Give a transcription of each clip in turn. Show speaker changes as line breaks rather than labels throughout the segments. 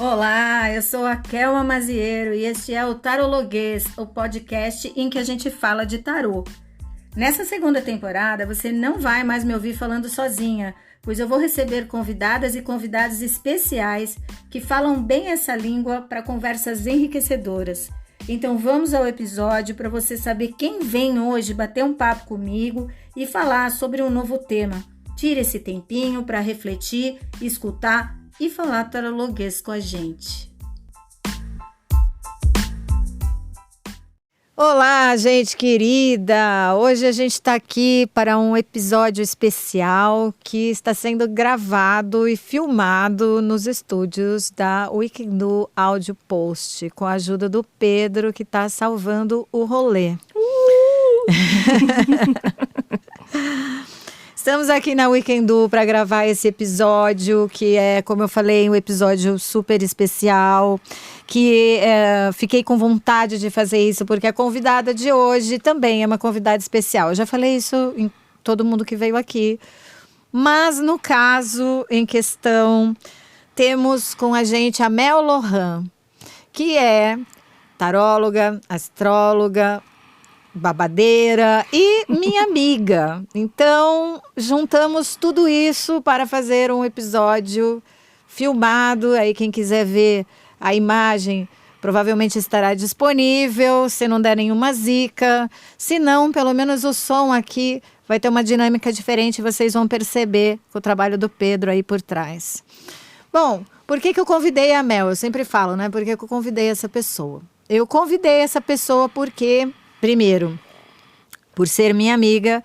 Olá, eu sou a Kelma Maziero e este é o Tarologuês, o podcast em que a gente fala de tarô. Nessa segunda temporada, você não vai mais me ouvir falando sozinha, pois eu vou receber convidadas e convidados especiais que falam bem essa língua para conversas enriquecedoras. Então vamos ao episódio para você saber quem vem hoje bater um papo comigo e falar sobre um novo tema. Tire esse tempinho para refletir, escutar e falar tarologuês com a gente. Olá, gente querida! Hoje a gente está aqui para um episódio especial que está sendo gravado e filmado nos estúdios da Wikindo Audio Post, com a ajuda do Pedro, que está salvando o rolê. Estamos aqui na Wikindo para gravar esse episódio, que é, como eu falei, um episódio super especial, que fiquei com vontade de fazer isso, porque a convidada de hoje também é uma convidada especial. Eu já falei isso em todo mundo que veio aqui, mas no caso em questão, temos com a gente a Mel Lohan, que é taróloga, astróloga, babadeira e minha amiga. Então, juntamos tudo isso para fazer um episódio filmado. Aí quem quiser ver a imagem provavelmente estará disponível, se não der nenhuma zica. Se não, pelo menos o som aqui vai ter uma dinâmica diferente, vocês vão perceber com o trabalho do Pedro aí por trás. Bom, por que eu convidei a Mel? Eu sempre falo, né? Por que eu convidei essa pessoa? Eu convidei essa pessoa porque, primeiro, por ser minha amiga,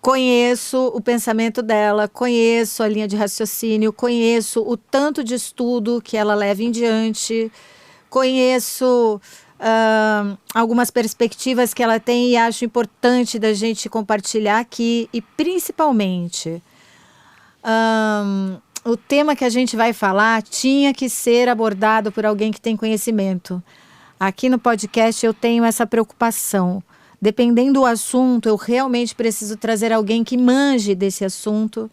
conheço o pensamento dela, conheço a linha de raciocínio, conheço o tanto de estudo que ela leva em diante, conheço algumas perspectivas que ela tem e acho importante da gente compartilhar aqui. E principalmente, o tema que a gente vai falar tinha que ser abordado por alguém que tem conhecimento. Aqui no podcast eu tenho essa preocupação. Dependendo do assunto, eu realmente preciso trazer alguém que manje desse assunto,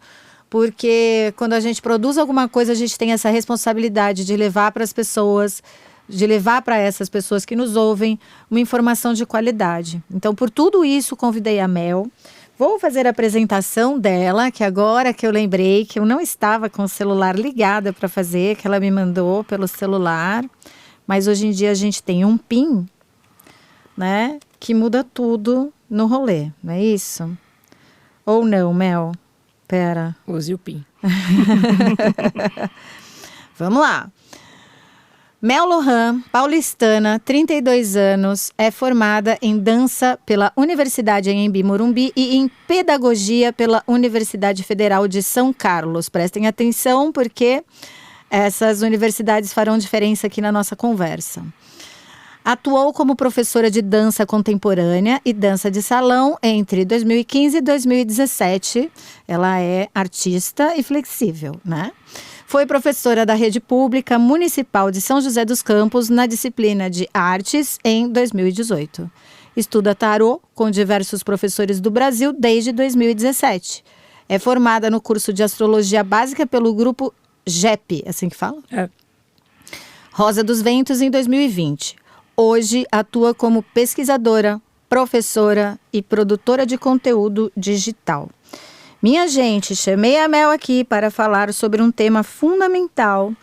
porque quando a gente produz alguma coisa, a gente tem essa responsabilidade de levar para as pessoas, de levar para essas pessoas que nos ouvem uma informação de qualidade. Então, por tudo isso, convidei a Mel. Vou fazer a apresentação dela, que agora que eu lembrei que eu não estava com o celular ligado para fazer, que ela me mandou pelo celular. Mas hoje em dia a gente tem um PIN, né, que muda tudo no rolê, não é isso? Ou não, Mel? Pera.
Use o PIN.
Vamos lá. Mel Lohan, paulistana, 32 anos, é formada em dança pela Universidade Anhembi Morumbi e em pedagogia pela Universidade Federal de São Carlos. Prestem atenção porque essas universidades farão diferença aqui na nossa conversa. Atuou como professora de dança contemporânea e dança de salão entre 2015 e 2017. Ela é artista e flexível, né? Foi professora da Rede Pública Municipal de São José dos Campos na disciplina de Artes em 2018. Estuda tarô com diversos professores do Brasil desde 2017. É formada no curso de Astrologia Básica pelo grupo JEP, assim que fala?
É.
Rosa dos Ventos em 2020. Hoje atua como pesquisadora, professora e produtora de conteúdo digital. Minha gente, chamei a Mel aqui para falar sobre um tema fundamental,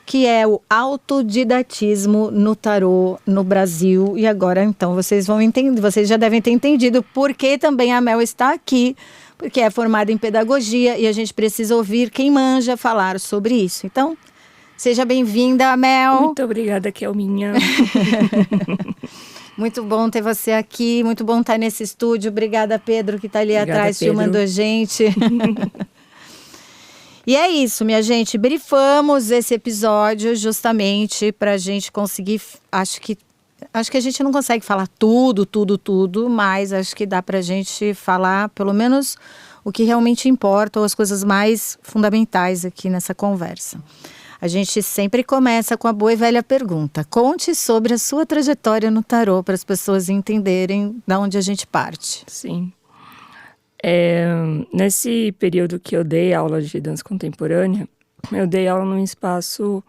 que é o autodidatismo no tarô no Brasil. E agora, então, vocês vão entender, vocês já devem ter entendido por que também a Mel está aqui, porque é formada em pedagogia e a gente precisa ouvir quem manja falar sobre isso. Então, seja bem-vinda, Mel.
Muito obrigada, Kelminha.
Muito bom ter você aqui, muito bom estar nesse estúdio. Obrigada, Pedro, que está ali
Obrigada,
atrás
Pedro.
filmando a gente. E é isso, minha gente. Brifamos esse episódio justamente para a gente conseguir. Acho que a gente não consegue falar tudo, mas acho que dá para a gente falar pelo menos o que realmente importa ou as coisas mais fundamentais aqui nessa conversa. A gente sempre começa com a boa e velha pergunta. Conte sobre a sua trajetória no tarô para as pessoas entenderem de onde a gente parte.
Sim. Nesse período que eu dei aula de dança contemporânea, eu dei aula num espaço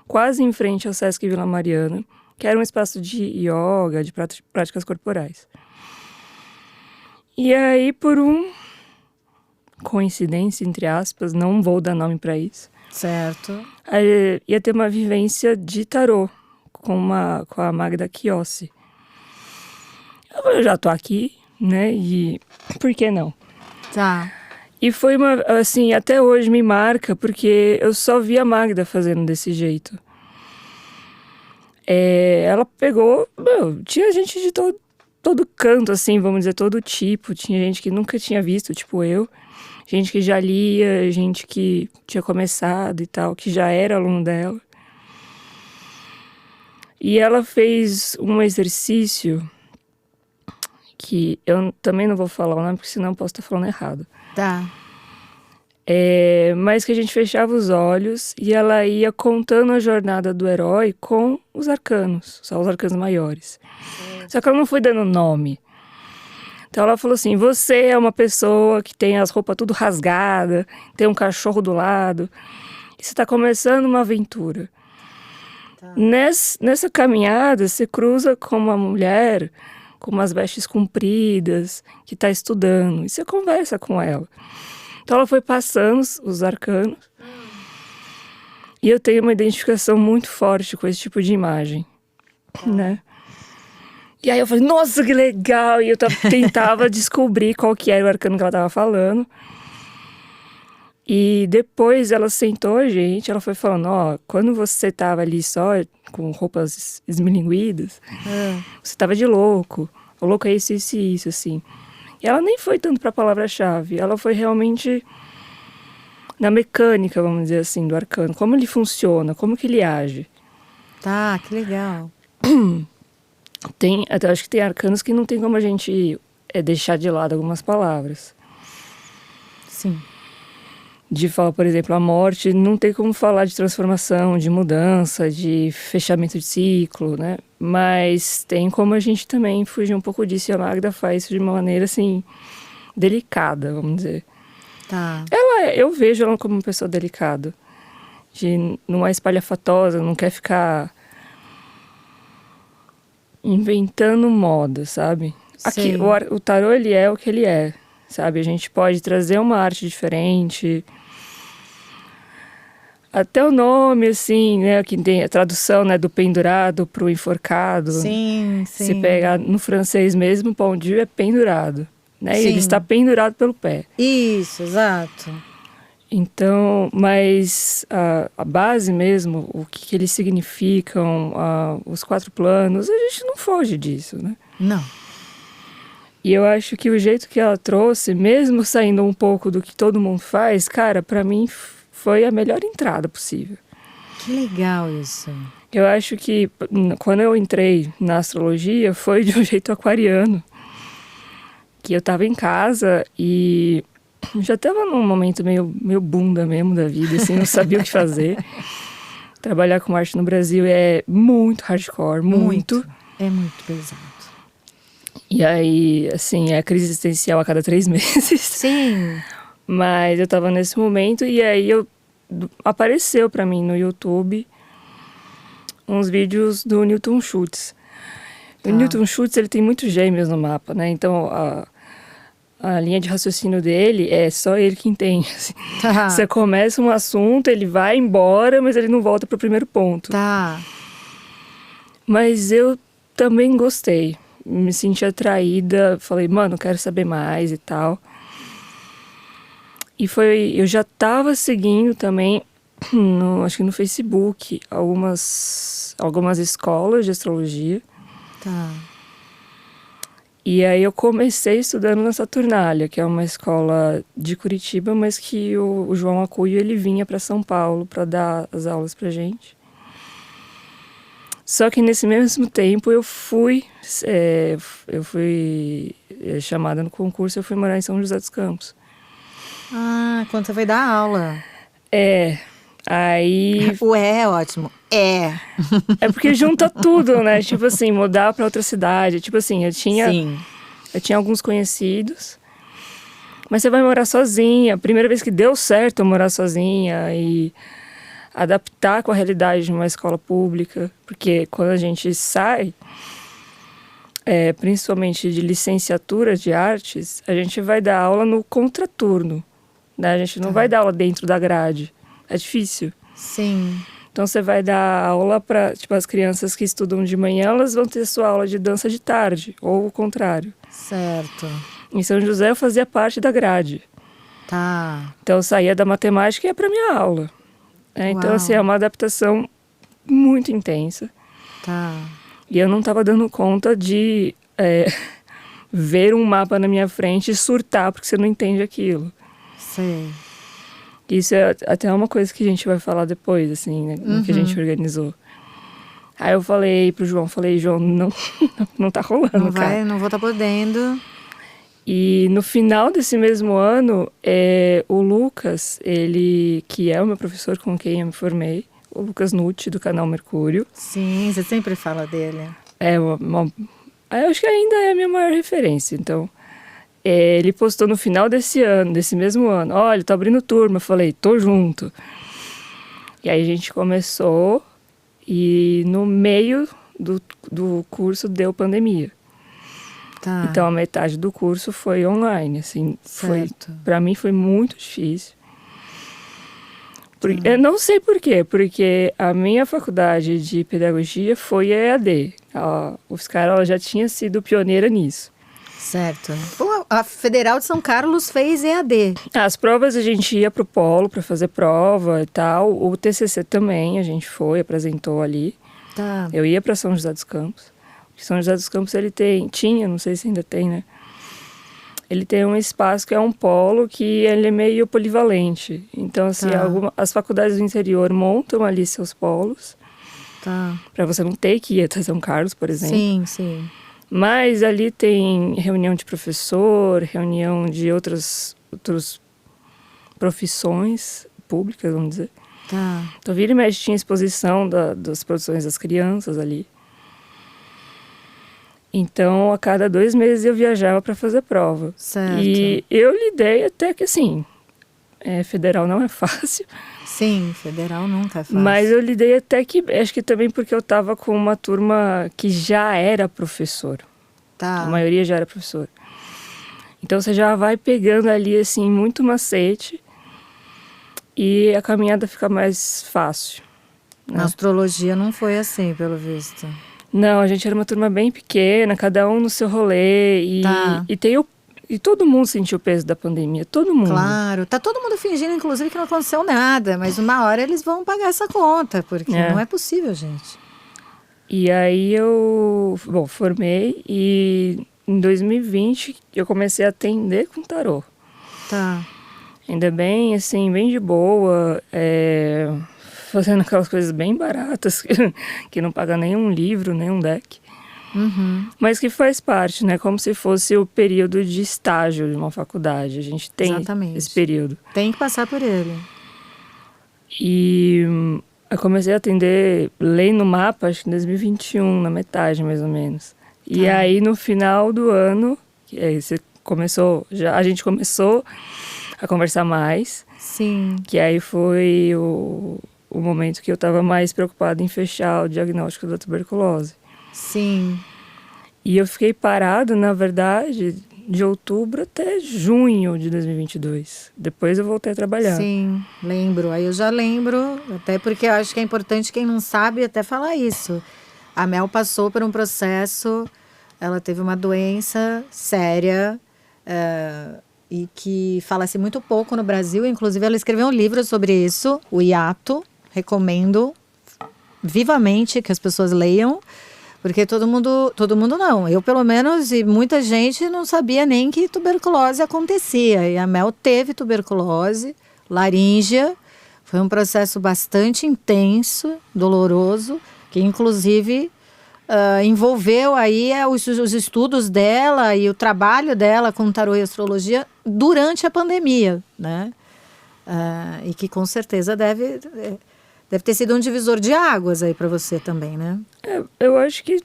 quase em frente ao Sesc Vila Mariana, que era um espaço de yoga, de práticas corporais. E aí, por coincidência, entre aspas, não vou dar nome para isso.
Certo.
Ia ter uma vivência de tarô com a Magda Chiossi. Eu já tô aqui, né? E por que não?
Tá.
E foi assim, até hoje me marca, porque eu só vi a Magda fazendo desse jeito. Ela pegou, tinha gente de todo canto, assim, vamos dizer, todo tipo. Tinha gente que nunca tinha visto, tipo eu. Gente que já lia, gente que tinha começado e tal, que já era aluno dela. E ela fez um exercício que eu também não vou falar o nome, porque senão eu posso estar falando errado.
Tá.
Mas que a gente fechava os olhos e ela ia contando a jornada do herói com os arcanos, só os arcanos maiores. Só que ela não foi dando nome. Então ela falou assim, você é uma pessoa que tem as roupas tudo rasgadas, tem um cachorro do lado, e você está começando uma aventura. Tá. Nessa caminhada, você cruza com uma mulher com umas vestes compridas, que está estudando, e você conversa com ela. Então ela foi passando os arcanos, e eu tenho uma identificação muito forte com esse tipo de imagem, né? E aí eu falei, nossa, que legal! E eu tentava descobrir qual que era o arcano que ela estava falando. E depois ela sentou a gente, ela foi falando, quando você estava ali só com roupas esmilinguidas, você estava de louco. O louco é isso, assim. E ela nem foi tanto para a palavra-chave, ela foi realmente na mecânica, vamos dizer assim, do arcano. Como ele funciona, como que ele age.
Tá, que legal.
Acho que tem arcanos que não tem como a gente deixar de lado algumas palavras.
Sim.
De falar, por exemplo, a morte, não tem como falar de transformação, de mudança, de fechamento de ciclo, né? Mas tem como a gente também fugir um pouco disso, e a Magda faz isso de uma maneira, assim, delicada, vamos dizer.
Tá.
Eu vejo ela como uma pessoa delicada, não é espalhafatosa, não quer ficar inventando moda, sabe? Aqui, o tarô, ele é o que ele é, sabe? A gente pode trazer uma arte diferente. Até o nome, assim, né? Que tem a tradução, né? Do pendurado pro enforcado.
Sim.
Se pegar no francês mesmo, pão de é pendurado, né? E ele está pendurado pelo pé.
Isso, exato.
Então, mas a base mesmo, o que eles significam, os 4 planos, a gente não foge disso, né?
Não.
E eu acho que o jeito que ela trouxe, mesmo saindo um pouco do que todo mundo faz, cara, pra mim foi a melhor entrada possível.
Que legal isso.
Eu acho que quando eu entrei na astrologia, foi de um jeito aquariano. Que eu tava em casa e já tava num momento meio bunda mesmo da vida, assim, não sabia o que fazer. Trabalhar com arte no Brasil é muito hardcore, muito.
É muito pesado.
E aí, assim, é crise existencial a cada 3 meses. Sim. Mas eu tava nesse momento e aí apareceu pra mim no YouTube uns vídeos do Newton Schultz. O Newton Schultz, ele tem muitos gêmeos no mapa, né? Então, a linha de raciocínio dele é só ele que entende. Assim. Tá. Você começa um assunto, ele vai embora, mas ele não volta pro primeiro ponto.
Tá.
Mas eu também gostei. Me senti atraída. Falei, mano, quero saber mais e tal. E eu já tava seguindo também, acho que no Facebook, algumas escolas de astrologia.
Tá.
E aí eu comecei estudando na Saturnália, que é uma escola de Curitiba, mas que o João Acuio, ele vinha para São Paulo para dar as aulas pra gente. Só que nesse mesmo tempo eu fui chamada no concurso, eu fui morar em São José dos Campos.
Ah, quando você foi dar aula.
Aí...
É ótimo. É
porque junta tudo, né? Tipo assim, mudar pra outra cidade. Tipo assim, eu tinha alguns conhecidos. Mas você vai morar sozinha. Primeira vez que deu certo eu morar sozinha. E adaptar com a realidade de uma escola pública, porque quando a gente sai, principalmente de licenciatura de artes, a gente vai dar aula no contraturno, né? A gente não vai dar aula dentro da grade, é difícil.
Sim.
Então você vai dar aula para, tipo, as crianças que estudam de manhã, elas vão ter sua aula de dança de tarde, ou o contrário.
Certo.
Em São José eu fazia parte da grade.
Tá.
Então eu saía da matemática e ia para minha aula. Então,
Uau.
assim, é uma adaptação muito intensa.
Tá.
E eu não estava dando conta de ver um mapa na minha frente e surtar porque você não entende aquilo.
Sei.
Isso é até uma coisa que a gente vai falar depois, assim, né, que a gente organizou. Aí eu falei pro João, João, não tá rolando,
Não
cara.
vai, não vou estar podendo.
E no final desse mesmo ano, o Lucas, ele, que é o meu professor com quem eu me formei, o Lucas Nucci, do canal Mercúrio.
Sim, você sempre fala dele.
Eu acho que ainda é a minha maior referência. Então, ele postou no final desse mesmo ano, olha, tô abrindo turma. Eu falei, tô junto. E aí a gente começou e no meio do curso deu pandemia.
Tá.
Então a metade do curso foi online, assim, para mim foi muito difícil. Eu não sei por quê, porque a minha faculdade de pedagogia foi EAD. A UFSCar, ela já tinha sido pioneira nisso.
Certo. Pô, a Federal de São Carlos fez EAD.
As provas a gente ia pro polo para fazer prova e tal. O TCC também a gente apresentou ali.
Tá.
Eu ia para São José dos Campos. São José dos Campos ele tinha, não sei se ainda tem, né? Ele tem um espaço que é um polo que ele é meio polivalente. Então, assim, as faculdades do interior montam ali seus polos.
Tá.
Para você não ter que ir até São Carlos, por exemplo.
Sim, sim.
Mas ali tem reunião de professor, reunião de outras profissões públicas, vamos dizer.
Tá.
Então, vira e mexe tinha exposição das produções das crianças ali. Então, a cada 2 meses eu viajava para fazer prova.
Certo.
E eu lidei até que, assim, federal não é fácil.
Sim, federal nunca é fácil.
Mas eu lidei até que, acho que também porque eu estava com uma turma que já era professor.
Tá.
A maioria já era professor. Então, você já vai pegando ali, assim, muito macete e a caminhada fica mais fácil. Né?
Na astrologia não foi assim, pelo visto.
Não, a gente era uma turma bem pequena, cada um no seu rolê. E todo mundo sentiu o peso da pandemia, todo mundo.
Claro, tá todo mundo fingindo, inclusive, que não aconteceu nada. Mas uma hora eles vão pagar essa conta, porque não é possível, gente.
E aí eu, formei e em 2020 eu comecei a atender com tarô.
Tá.
Ainda bem, assim, bem de boa, fazendo aquelas coisas bem baratas, que não paga nenhum livro, nenhum deck.
Uhum.
Mas que faz parte, né? Como se fosse o período de estágio de uma faculdade. A gente tem esse período.
Tem que passar por ele.
E eu comecei a atender lendo mapa, acho que em 2021, na metade mais ou menos. E aí no final do ano, a gente começou a conversar mais.
Sim.
Que aí foi o momento que eu estava mais preocupada em fechar o diagnóstico da tuberculose.
Sim.
E eu fiquei parada, na verdade, de outubro até junho de 2022. Depois eu voltei a trabalhar.
Sim, lembro. Aí eu já lembro, até porque eu acho que é importante quem não sabe até falar isso. A Mel passou por um processo, ela teve uma doença séria e que fala-se muito pouco no Brasil. Inclusive, ela escreveu um livro sobre isso, o Hiato. Recomendo vivamente que as pessoas leiam. Porque todo mundo não. Eu, pelo menos, e muita gente não sabia nem que tuberculose acontecia. E a Mel teve tuberculose, laríngea. Foi um processo bastante intenso, doloroso, que inclusive envolveu aí os estudos dela e o trabalho dela com tarô e astrologia durante a pandemia, né? E que com certeza deve ter sido um divisor de águas aí para você também, né?
Eu acho que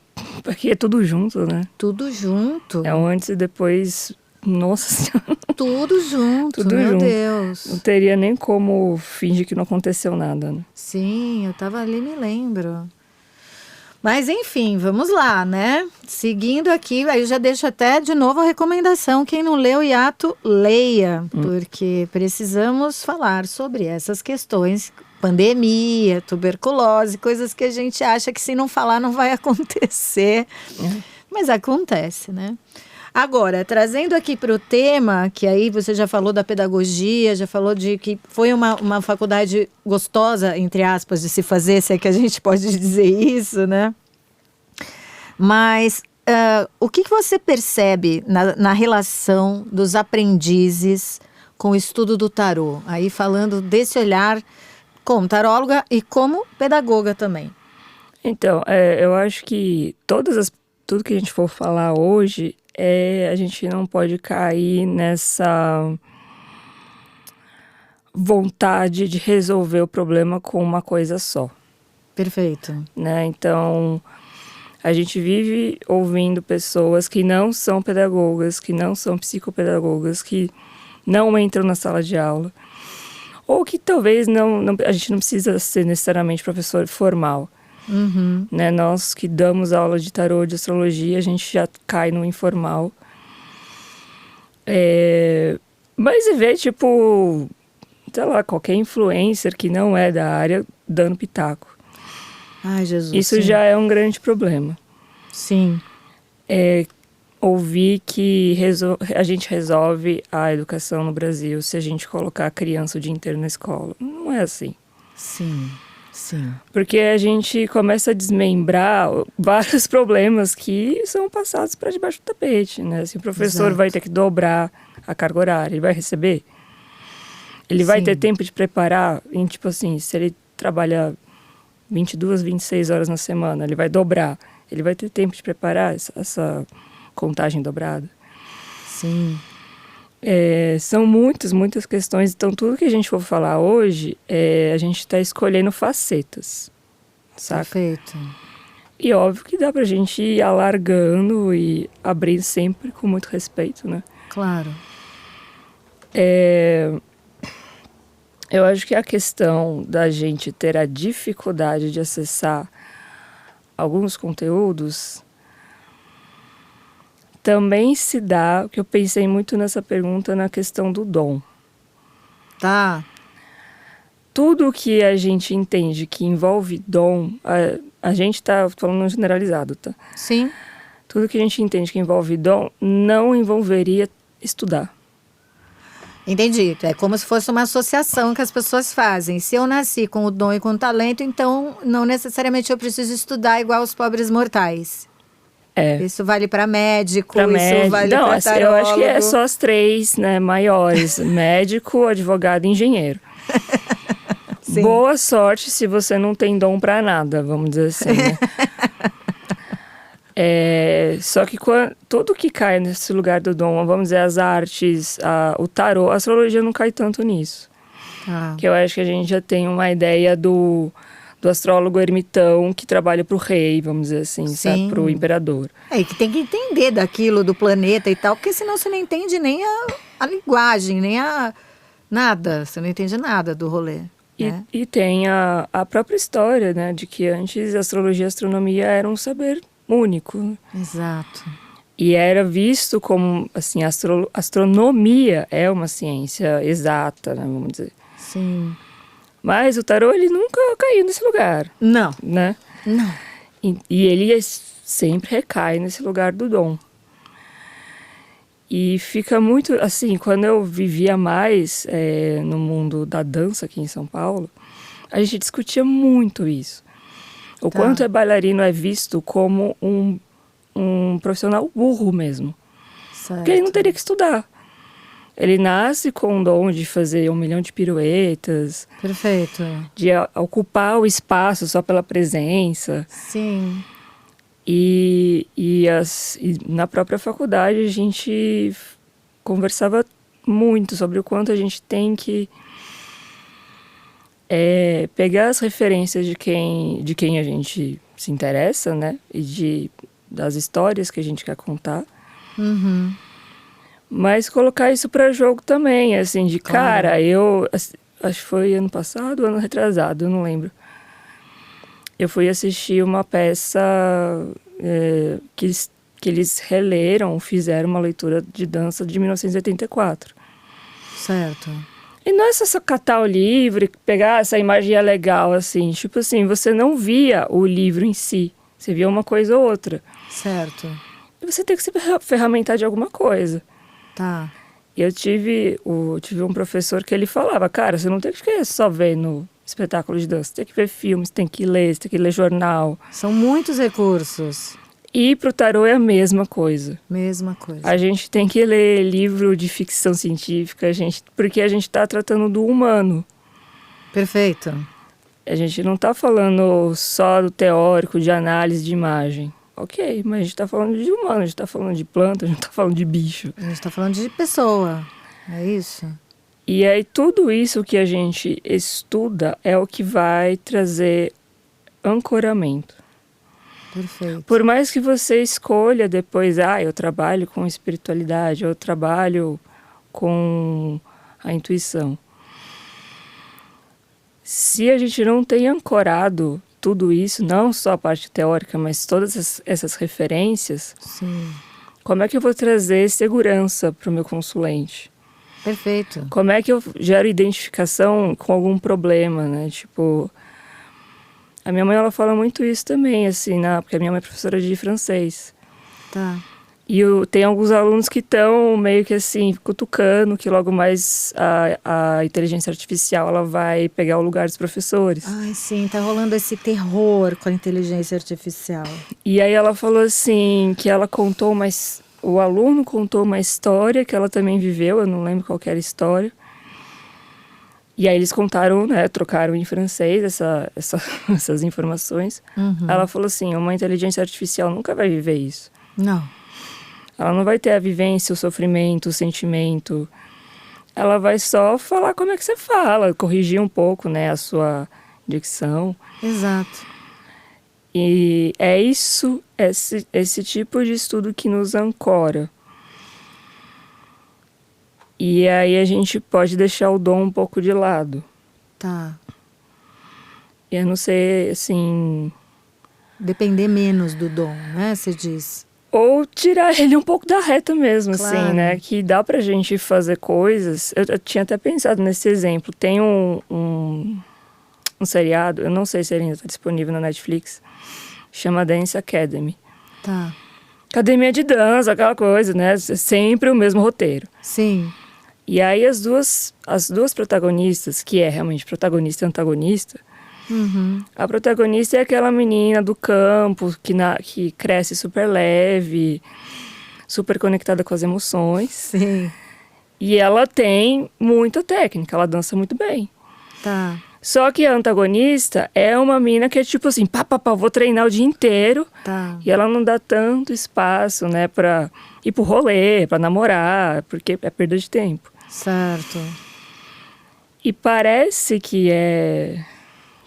aqui é tudo junto, né?
Tudo junto.
É um antes e depois, nossa senhora.
tudo junto,
Tudo
meu
junto.
Deus.
Não teria nem como fingir que não aconteceu nada, né?
Sim, eu tava ali, me lembro. Mas enfim, vamos lá, né? Seguindo aqui, aí eu já deixo até de novo a recomendação. Quem não leu o hiato, leia, porque precisamos falar sobre essas questões. Pandemia, tuberculose, coisas que a gente acha que se não falar não vai acontecer. Mas acontece, né? Agora, trazendo aqui para o tema, que aí você já falou da pedagogia, já falou de que foi uma faculdade gostosa, entre aspas, de se fazer, se é que a gente pode dizer isso, né? Mas o que você percebe na relação dos aprendizes com o estudo do tarô? Aí falando desse olhar como taróloga e como pedagoga também.
Então, eu acho que tudo que a gente for falar hoje, a gente não pode cair nessa vontade de resolver o problema com uma coisa só.
Perfeito.
Né? Então, a gente vive ouvindo pessoas que não são pedagogas, que não são psicopedagogas, que não entram na sala de aula, ou que talvez a gente não precisa ser necessariamente professor formal.
Uhum.
Né? Nós que damos aula de tarô, de astrologia, a gente já cai no informal. Mas você vê, tipo, sei lá, qualquer influencer que não é da área dando pitaco.
Ai, Jesus.
Isso
sim.
já é um grande problema.
Sim.
Ouvir que a gente resolve a educação no Brasil se a gente colocar a criança o dia inteiro na escola. Não é assim.
Sim. Sim.
Porque a gente começa a desmembrar vários problemas que são passados para debaixo do tapete, né? Se o professor
Exato.
vai ter que dobrar a carga horária, ele vai receber? Ele vai
Sim.
ter tempo de preparar? E, tipo assim, se ele trabalha 22, 26 horas na semana, ele vai dobrar. Ele vai ter tempo de preparar essa contagem dobrada?
Sim.
São muitas questões. Então, tudo que a gente for falar hoje, a gente está escolhendo facetas, saca?
Perfeito.
E óbvio que dá pra gente ir alargando e abrir sempre com muito respeito, né?
Claro.
Eu acho que a questão da gente ter a dificuldade de acessar alguns conteúdos também se dá, que eu pensei muito nessa pergunta, na questão do dom.
Tá.
Tudo que a gente entende que envolve dom, a gente tá falando generalizado, tá?
Sim.
Tudo que a gente entende que envolve dom não envolveria estudar.
Entendi. É como se fosse uma associação que as pessoas fazem. Se eu nasci com o dom e com o talento, então não necessariamente eu preciso estudar igual os pobres mortais. Isso vale para médico, isso vale para tarólogo.
Eu acho que é só as três, né, maiores: médico, advogado e engenheiro.
Sim.
Boa sorte se você não tem dom para nada, vamos dizer assim, né? Só que tudo que cai nesse lugar do dom, vamos dizer, as artes, o tarô, a astrologia não cai tanto nisso.
Ah.
Que eu acho que a gente já tem uma ideia do astrólogo ermitão que trabalha para o rei, vamos dizer assim, sabe? Para o imperador.
E que tem que entender daquilo, do planeta e tal, porque senão você não entende nem a linguagem, nem nada. Você não entende nada do rolê. Né?
E tem a própria história, né? De que antes a astrologia e a astronomia eram um saber único.
Exato.
E era visto como, assim, astronomia é uma ciência exata, né? Vamos dizer.
Sim.
Mas o tarô, ele nunca caiu nesse lugar.
Não.
Né?
Não.
E ele sempre recai nesse lugar do dom. E fica muito, assim, quando eu vivia mais no mundo da dança aqui em São Paulo, a gente discutia muito isso. O quanto bailarino é visto como um profissional burro mesmo.
Certo.
Porque ele não teria que estudar. Ele nasce com o dom de fazer 1 milhão de piruetas.
Perfeito.
De ocupar o espaço só pela presença.
Sim.
E na própria faculdade a gente conversava muito sobre o quanto a gente tem que pegar as referências de quem a gente se interessa, né? E das histórias que a gente quer contar.
Uhum.
Mas colocar isso para jogo também, assim, de
Claro.
cara, eu acho que foi ano passado, ano retrasado, eu não lembro. Eu fui assistir uma peça que eles releram, fizeram uma leitura de dança de 1984.
Certo.
E não é só catar o livro e pegar essa imagem é legal, assim. Tipo assim, você não via o livro em si. Você via uma coisa ou outra.
Certo.
E você tem que se ferramentar de alguma coisa.
Tá.
E eu tive um professor que ele falava, cara, você não tem que ficar só vendo espetáculo de dança. Você tem que ver filmes, tem que ler, você tem que ler jornal.
São muitos recursos.
E pro tarô é a mesma coisa.
Mesma coisa.
A gente tem que ler livro de ficção científica, porque a gente está tratando do humano.
Perfeito.
A gente não está falando só do teórico, de análise de imagem. Ok, mas a gente está falando de humano, a gente está falando de planta, a gente está falando de bicho.
A gente está falando de pessoa. É isso?
E aí tudo isso que a gente estuda é o que vai trazer ancoramento.
Perfeito.
Por mais que você escolha depois, eu trabalho com espiritualidade, eu trabalho com a intuição. Se a gente não tem ancorado tudo isso, não só a parte teórica, mas todas essas referências,
Sim.
como é que eu vou trazer segurança para o meu consulente?
Perfeito.
Como é que eu gero identificação com algum problema, né? Tipo, a minha mãe, ela fala muito isso também, assim, porque a minha mãe é professora de francês.
Tá.
E tem alguns alunos que estão meio que assim, cutucando que logo mais a inteligência artificial ela vai pegar o lugar dos professores.
Ai, sim, tá rolando esse terror com a inteligência artificial.
E aí ela falou assim, que o aluno contou uma história que ela também viveu, eu não lembro qual que era a história. E aí eles contaram, né, trocaram em francês essas informações.
Uhum.
Ela falou assim, uma inteligência artificial nunca vai viver isso.
Não.
Ela não vai ter a vivência, o sofrimento, o sentimento. Ela vai só falar como é que você fala, corrigir um pouco, né, a sua dicção.
Exato.
E é isso, esse tipo de estudo que nos ancora. E aí a gente pode deixar o dom um pouco de lado.
Tá.
E eu não sei, assim...
Depender menos do dom, né, você diz.
Ou tirar ele um pouco da reta mesmo,
Claro.
assim, né? Que dá pra gente fazer coisas... Eu tinha até pensado nesse exemplo. Tem um seriado, eu não sei se ele ainda está disponível na Netflix, chama Dance Academy.
Tá.
Academia de dança, aquela coisa, né? Sempre o mesmo roteiro.
Sim.
E aí as duas protagonistas, que é realmente protagonista e antagonista,
Uhum.
a protagonista é aquela menina do campo que cresce super leve, super conectada com as emoções.
Sim.
E ela tem muita técnica, ela dança muito bem.
Tá.
Só que a antagonista é uma mina que é tipo assim, vou treinar o dia inteiro.
Tá.
E ela não dá tanto espaço, né, pra ir pro rolê, pra namorar, porque é perda de tempo.
Certo.
E parece que é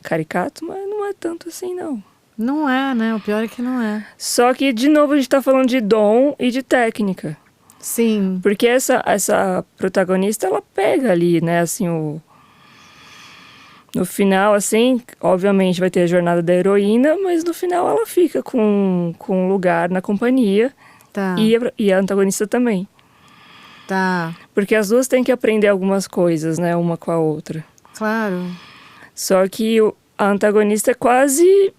caricato, mas não é tanto assim, não.
Não é, né? O pior é que não é.
Só que, de novo, a gente tá falando de dom e de técnica.
Sim.
Porque essa protagonista, ela pega ali, né, assim, no final, assim, obviamente vai ter a jornada da heroína, mas no final ela fica com um lugar na companhia.
Tá.
E a antagonista também.
Tá.
Porque as duas têm que aprender algumas coisas, né, uma com a outra.
Claro.
Só que a antagonista é quase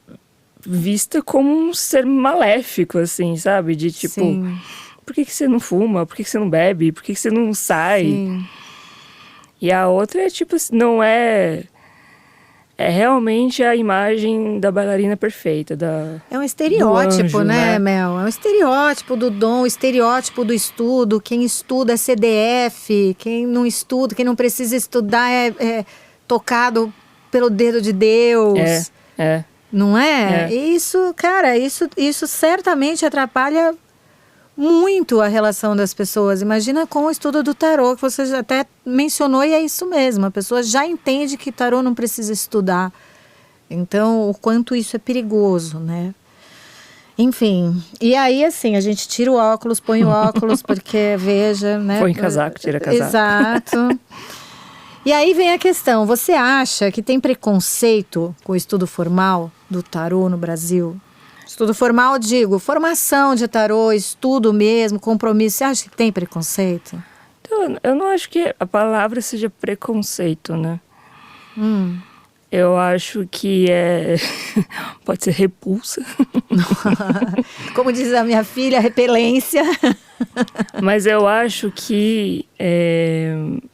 vista como um ser maléfico, assim, sabe? De tipo,
Sim.
por que você não fuma? Por que você não bebe? Por que você não sai?
Sim.
E a outra é tipo, não é... É realmente a imagem da bailarina perfeita,
É um estereótipo,
do anjo,
né, Mel? É um estereótipo do dom, o estereótipo do estudo. Quem estuda é CDF, quem não estuda, quem não precisa estudar é tocado pelo dedo de Deus.
É.
Não é?
É.
Isso, cara, isso certamente atrapalha muito a relação das pessoas. Imagina com o estudo do tarô, que você já até mencionou, e é isso mesmo. A pessoa já entende que tarô não precisa estudar. Então, o quanto isso é perigoso, né? Enfim, e aí assim, a gente tira o óculos, põe o óculos, porque veja, né?
Põe casaco, tira casaco.
Exato. E aí vem a questão, você acha que tem preconceito com o estudo formal do tarô no Brasil? Estudo formal, digo, formação de tarô, estudo mesmo, compromisso, você acha que tem preconceito?
Então, eu não acho que a palavra seja preconceito, né? Eu acho que pode ser repulsa.
Como diz a minha filha, repelência.
Mas eu acho que...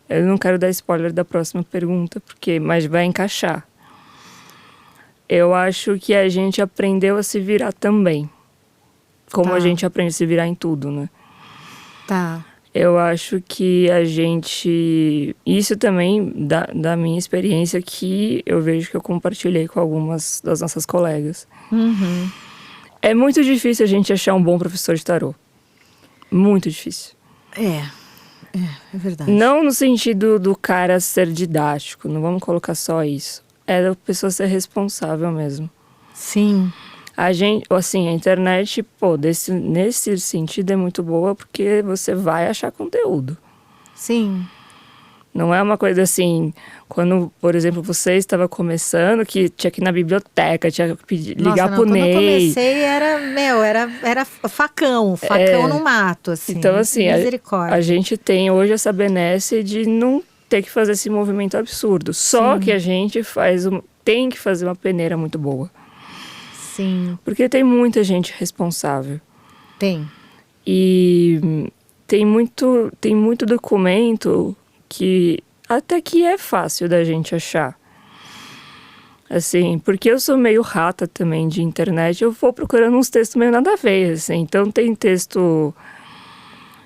eu não quero dar spoiler da próxima pergunta, mas vai encaixar. Eu acho que a gente aprendeu a se virar também. Como a gente aprende a se virar em tudo, né?
Tá.
Eu acho que a gente... Isso também da minha experiência que eu vejo que eu compartilhei com algumas das nossas colegas. É muito difícil a gente achar um bom professor de tarô. Muito difícil.
É verdade.
Não no sentido do cara ser didático, não vamos colocar só isso. É da pessoa ser responsável mesmo.
Sim.
A gente, assim, a internet, nesse sentido é muito boa porque você vai achar conteúdo.
Sim.
Não é uma coisa assim, quando, por exemplo, você estava começando, que tinha que ir na biblioteca, tinha que ligar pro Ney.
Quando eu comecei era facão no mato, assim.
Então, assim,
misericórdia.
A gente tem hoje essa benesse de não ter que fazer esse movimento absurdo. Só que a gente tem que fazer uma peneira muito boa.
Sim.
Porque tem muita gente responsável.
Tem.
E tem muito documento que até que é fácil da gente achar. Assim, porque eu sou meio rata também de internet, eu vou procurando uns textos meio nada a ver, assim. Então tem texto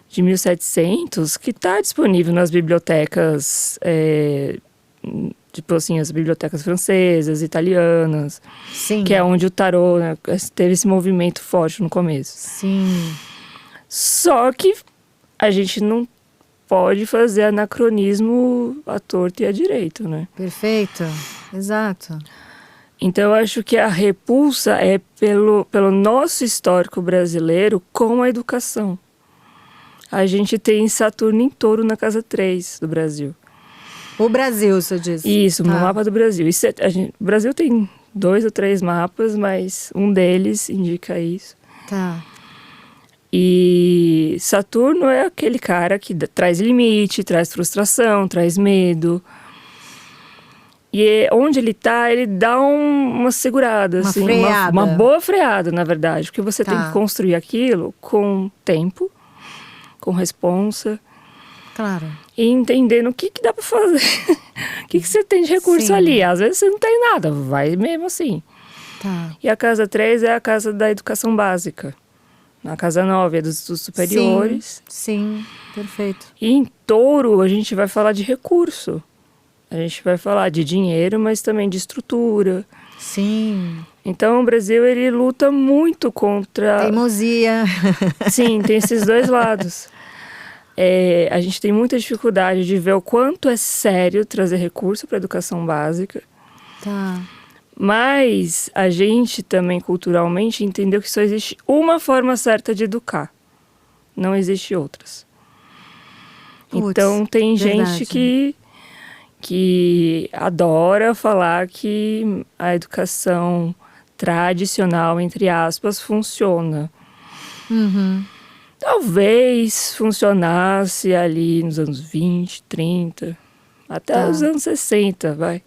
de 1700 que está disponível nas bibliotecas, tipo assim, as bibliotecas francesas, italianas.
Sim.
Que é onde o tarô, né, teve esse movimento forte no começo.
Sim.
Só que a gente não pode fazer anacronismo à torta e à direito, né?
Perfeito. Exato.
Então, eu acho que a repulsa é pelo nosso histórico brasileiro com a educação. A gente tem Saturno em Touro na casa 3 do Brasil.
O Brasil, você disse.
Isso, no mapa do Brasil. O Brasil tem 2 ou 3 mapas, mas um deles indica isso.
Tá.
E Saturno é aquele cara que traz limite, traz frustração, traz medo. E onde ele tá, ele dá uma segurada, assim,
freada.
Uma boa freada, na verdade. Porque você tem que construir aquilo com tempo, com responsa.
Claro.
E entendendo o que dá pra fazer. O que você tem de recurso ali. Às vezes você não tem nada, vai mesmo assim.
Tá.
E a casa 3 é a casa da educação básica. A casa 9 é dos superiores.
Sim, perfeito.
E em Touro a gente vai falar de recurso. A gente vai falar de dinheiro, mas também de estrutura.
Sim.
Então o Brasil, ele luta muito contra...
Teimosia.
Sim, tem esses dois lados. A gente tem muita dificuldade de ver o quanto é sério trazer recurso para a educação básica.
Tá.
Mas a gente também, culturalmente, entendeu que só existe uma forma certa de educar. Não existe outras.
Puts,
então, tem
verdade.
gente que adora falar que a educação tradicional, entre aspas, funciona. Talvez funcionasse ali nos anos 20, 30, até os anos 60, vai.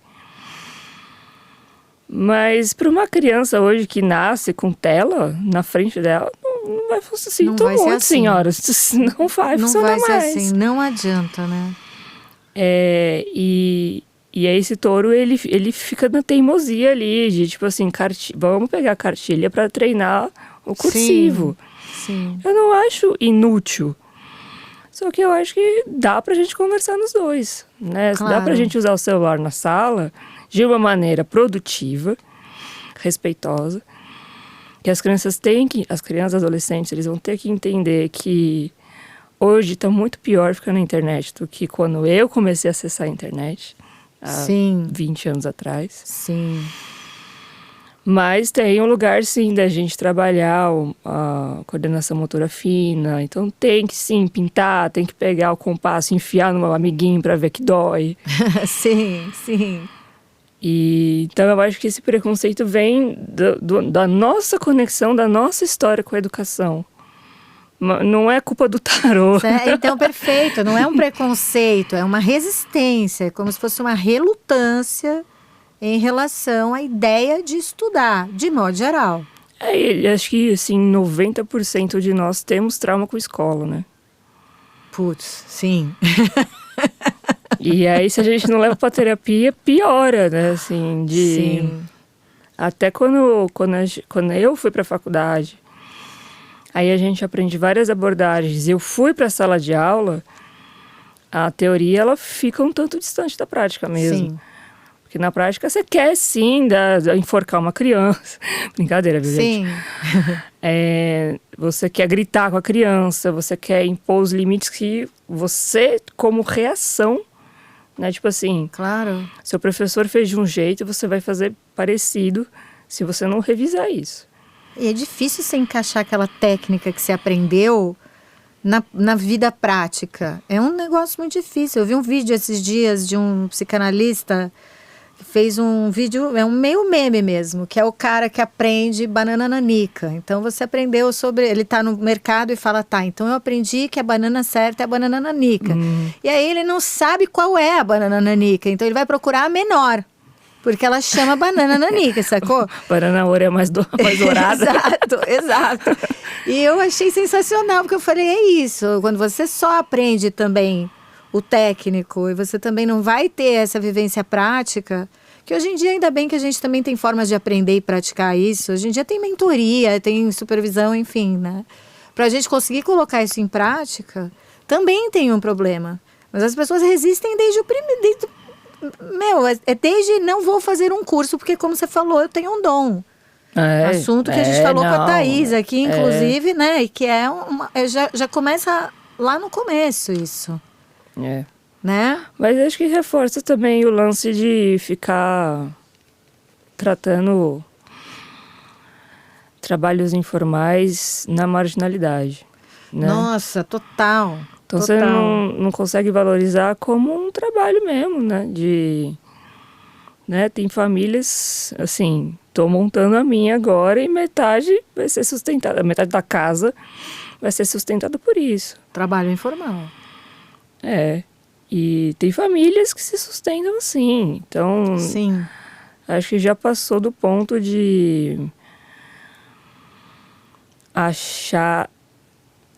Mas para uma criança hoje que nasce com tela na frente dela, não vai funcionar. Sinto muito, assim, senhoras. Não vai funcionar mais.
Não vai ser assim, não adianta, né?
E aí esse touro, ele fica na teimosia ali, de tipo assim, vamos pegar a cartilha para treinar o cursivo.
Sim.
Eu não acho inútil. Só que eu acho que dá pra gente conversar nos dois, né?
Claro.
Dá pra gente usar o celular na sala de uma maneira produtiva, respeitosa, que as crianças adolescentes, eles vão ter que entender que hoje está muito pior ficar na internet do que quando eu comecei a acessar a internet, há 20 anos atrás.
Sim.
Mas tem um lugar, sim, da gente trabalhar a coordenação motora fina. Então tem que, sim, pintar, tem que pegar o compasso, enfiar no meu amiguinho para ver que dói.
Sim, sim.
Então eu acho que esse preconceito vem da nossa conexão, da nossa história com a educação. Não é culpa do tarô.
Então, perfeito. Não é um preconceito, é uma resistência. É como se fosse uma relutância em relação à ideia de estudar, de modo geral.
Acho que, assim, 90% de nós temos trauma com escola, né?
Putz, sim.
E aí, se a gente não leva pra terapia, piora, né? Assim,
Sim.
Até quando eu fui pra faculdade, aí a gente aprende várias abordagens. Eu fui pra sala de aula, a teoria, ela fica um tanto distante da prática mesmo.
Sim.
Porque na prática você quer, sim, enforcar uma criança. Brincadeira, viu, gente?
Sim.
Você quer gritar com a criança, você quer impor os limites que você, como reação, né? Tipo assim,
Claro.
seu professor fez de um jeito, você vai fazer parecido se você não revisar isso.
E é difícil você encaixar aquela técnica que você aprendeu na vida prática. É um negócio muito difícil. Eu vi um vídeo esses dias de um psicanalista que fez um vídeo, é um meio meme mesmo, que é o cara que aprende banana nanica. Então você aprendeu sobre, ele tá no mercado e fala, tá, então eu aprendi que a banana certa é a banana nanica. E aí ele não sabe qual é a banana nanica, então ele vai procurar a menor. Porque ela chama banana nanica, sacou?
Banana ouro é mais dourada.
Exato. E eu achei sensacional, porque eu falei, é isso. Quando você só aprende também o técnico e você também não vai ter essa vivência prática, que hoje em dia ainda bem que a gente também tem formas de aprender e praticar isso. Hoje em dia tem mentoria, tem supervisão, enfim, né? Pra gente conseguir colocar isso em prática, também tem um problema. Mas as pessoas resistem desde o primeiro... desde não vou fazer um curso, porque como você falou, eu tenho um dom. Assunto que a gente falou com a Thaís aqui, inclusive, né? E que já começa lá no começo isso. Né?
Mas acho que reforça também o lance de ficar tratando trabalhos informais na marginalidade, né?
Nossa, total.
Então você não consegue valorizar como um trabalho mesmo, né? Tem famílias, assim, tô montando a minha agora e metade vai ser sustentada, metade da casa vai ser sustentada por isso.
Trabalho informal.
E tem famílias que se sustentam assim. Então,
sim,
acho que já passou do ponto de achar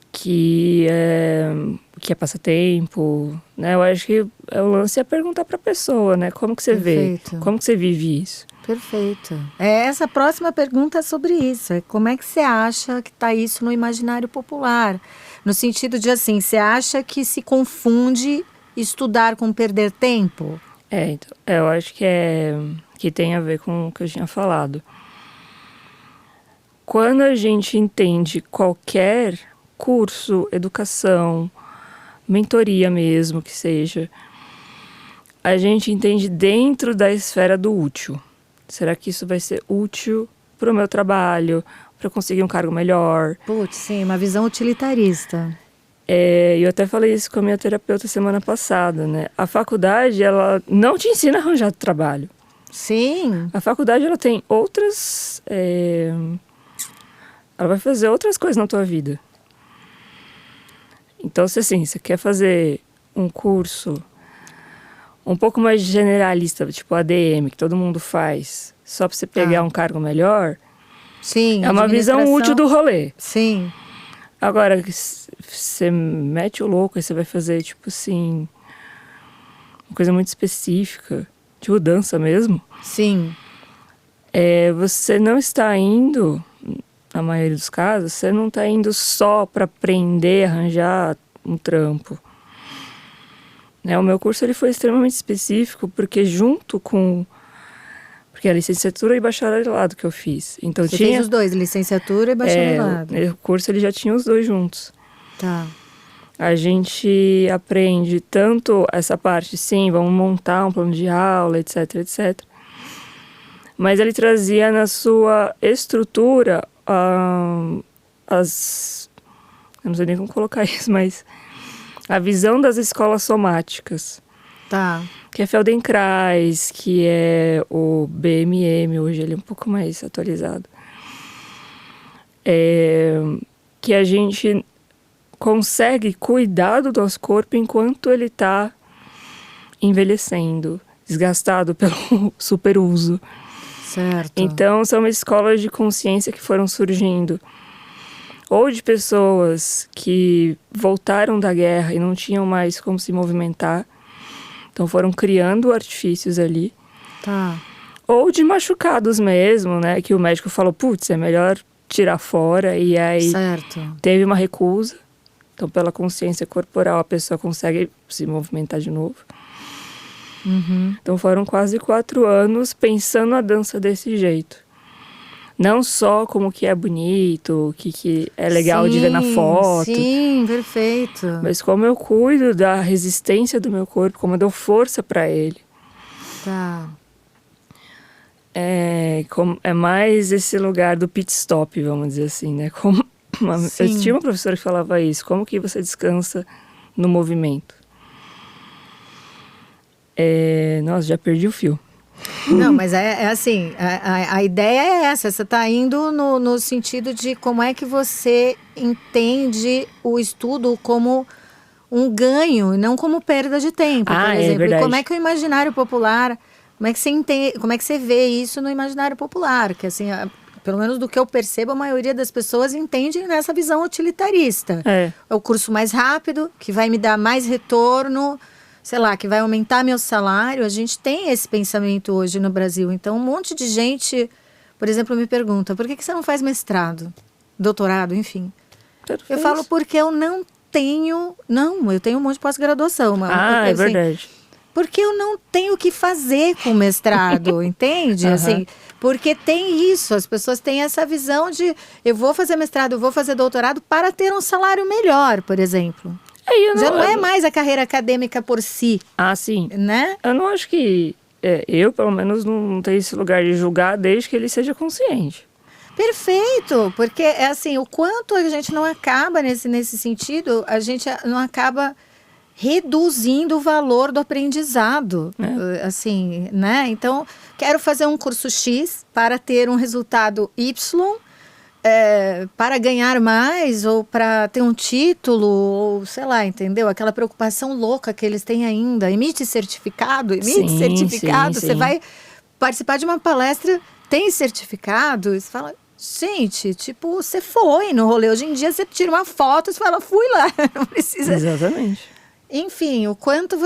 que é passatempo, né? Eu acho que o lance é perguntar para a pessoa, né? Como que você
Perfeito.
vê? Como que você vive isso?
Perfeito. Essa próxima pergunta é sobre isso. Como é que você acha que está isso no imaginário popular? No sentido de, assim, você acha que se confunde estudar com perder tempo?
Então, eu acho que tem a ver com o que eu tinha falado. Quando a gente entende qualquer curso, educação, mentoria mesmo que seja, a gente entende dentro da esfera do útil. Será que isso vai ser útil para o meu trabalho, para eu conseguir um cargo melhor?
Putz, sim, uma visão utilitarista.
Eu até falei isso com a minha terapeuta semana passada, né? A faculdade, ela não te ensina a arranjar trabalho.
Sim.
A faculdade, ela tem outras... ela vai fazer outras coisas na tua vida. Então, se assim, você quer fazer um curso um pouco mais generalista, tipo ADM, que todo mundo faz, só para você pegar um cargo melhor,
sim,
é uma visão útil do rolê.
Sim.
Agora, você mete o louco e você vai fazer, tipo assim, uma coisa muito específica, tipo dança mesmo.
Sim.
Você não está indo, na maioria dos casos, você não está indo só para aprender, arranjar um trampo. O meu curso ele foi extremamente específico, porque junto com... Porque a licenciatura e bacharelado que eu fiz. Então,
você fez os dois, licenciatura e bacharelado.
O curso ele já tinha os dois juntos.
Tá.
A gente aprende tanto essa parte, sim, vamos montar um plano de aula, etc, etc. Mas ele trazia na sua estrutura eu não sei nem como colocar isso, mas a visão das escolas somáticas.
Tá.
Que é Feldenkrais, que é o BMM, hoje ele é um pouco mais atualizado. Que a gente consegue cuidar do nosso corpo enquanto ele está envelhecendo, desgastado pelo superuso.
Certo.
Então, são escolas de consciência que foram surgindo. Ou de pessoas que voltaram da guerra e não tinham mais como se movimentar. Então, foram criando artifícios ali.
Tá.
Ou de machucados mesmo, né? Que o médico falou, putz, é melhor tirar fora. E aí,
Certo.
teve uma recusa. Então, pela consciência corporal, a pessoa consegue se movimentar de novo.
Uhum.
Então, foram quase 4 anos pensando a dança desse jeito. Não só como que é bonito, o que é legal de ver na foto.
Sim, perfeito.
Mas como eu cuido da resistência do meu corpo, como eu dou força para ele.
Tá.
É mais esse lugar do pit stop, vamos dizer assim, né? Eu tinha uma professora que falava isso. Como que você descansa no movimento? Nossa, já perdi o fio.
Não, mas é assim, a ideia é essa, você está indo no sentido de como é que você entende o estudo como um ganho e não como perda de tempo, por exemplo.
Verdade.
E como é que o imaginário popular, como é que você entende, como é que você vê isso no imaginário popular? Que assim, pelo menos do que eu percebo, a maioria das pessoas entende nessa visão utilitarista. É o curso mais rápido, que vai me dar mais retorno, sei lá, que vai aumentar meu salário. A gente tem esse pensamento hoje no Brasil. Então, um monte de gente, por exemplo, me pergunta, por que você não faz mestrado, doutorado, enfim? Eu falo, porque eu não tenho... Não, eu tenho um monte de pós-graduação.
É verdade.
Porque eu não tenho o que fazer com mestrado, entende? Assim, porque tem isso, as pessoas têm essa visão de eu vou fazer mestrado, eu vou fazer doutorado para ter um salário melhor, por exemplo. Já não é mais a carreira acadêmica por si.
Sim.
Né?
Eu não acho que... eu, pelo menos, não tenho esse lugar de julgar desde que ele seja consciente.
Perfeito, porque é assim, o quanto a gente não acaba nesse sentido, a gente não acaba reduzindo o valor do aprendizado, assim, né? Então, quero fazer um curso X para ter um resultado Y, para ganhar mais ou para ter um título, ou sei lá, entendeu? Aquela preocupação louca que eles têm ainda. Emite certificado, você vai participar de uma palestra, tem certificado, e você fala, gente, tipo, você foi no rolê. Hoje em dia você tira uma foto e fala, fui lá, não precisa...
Exatamente.
Enfim, o quanto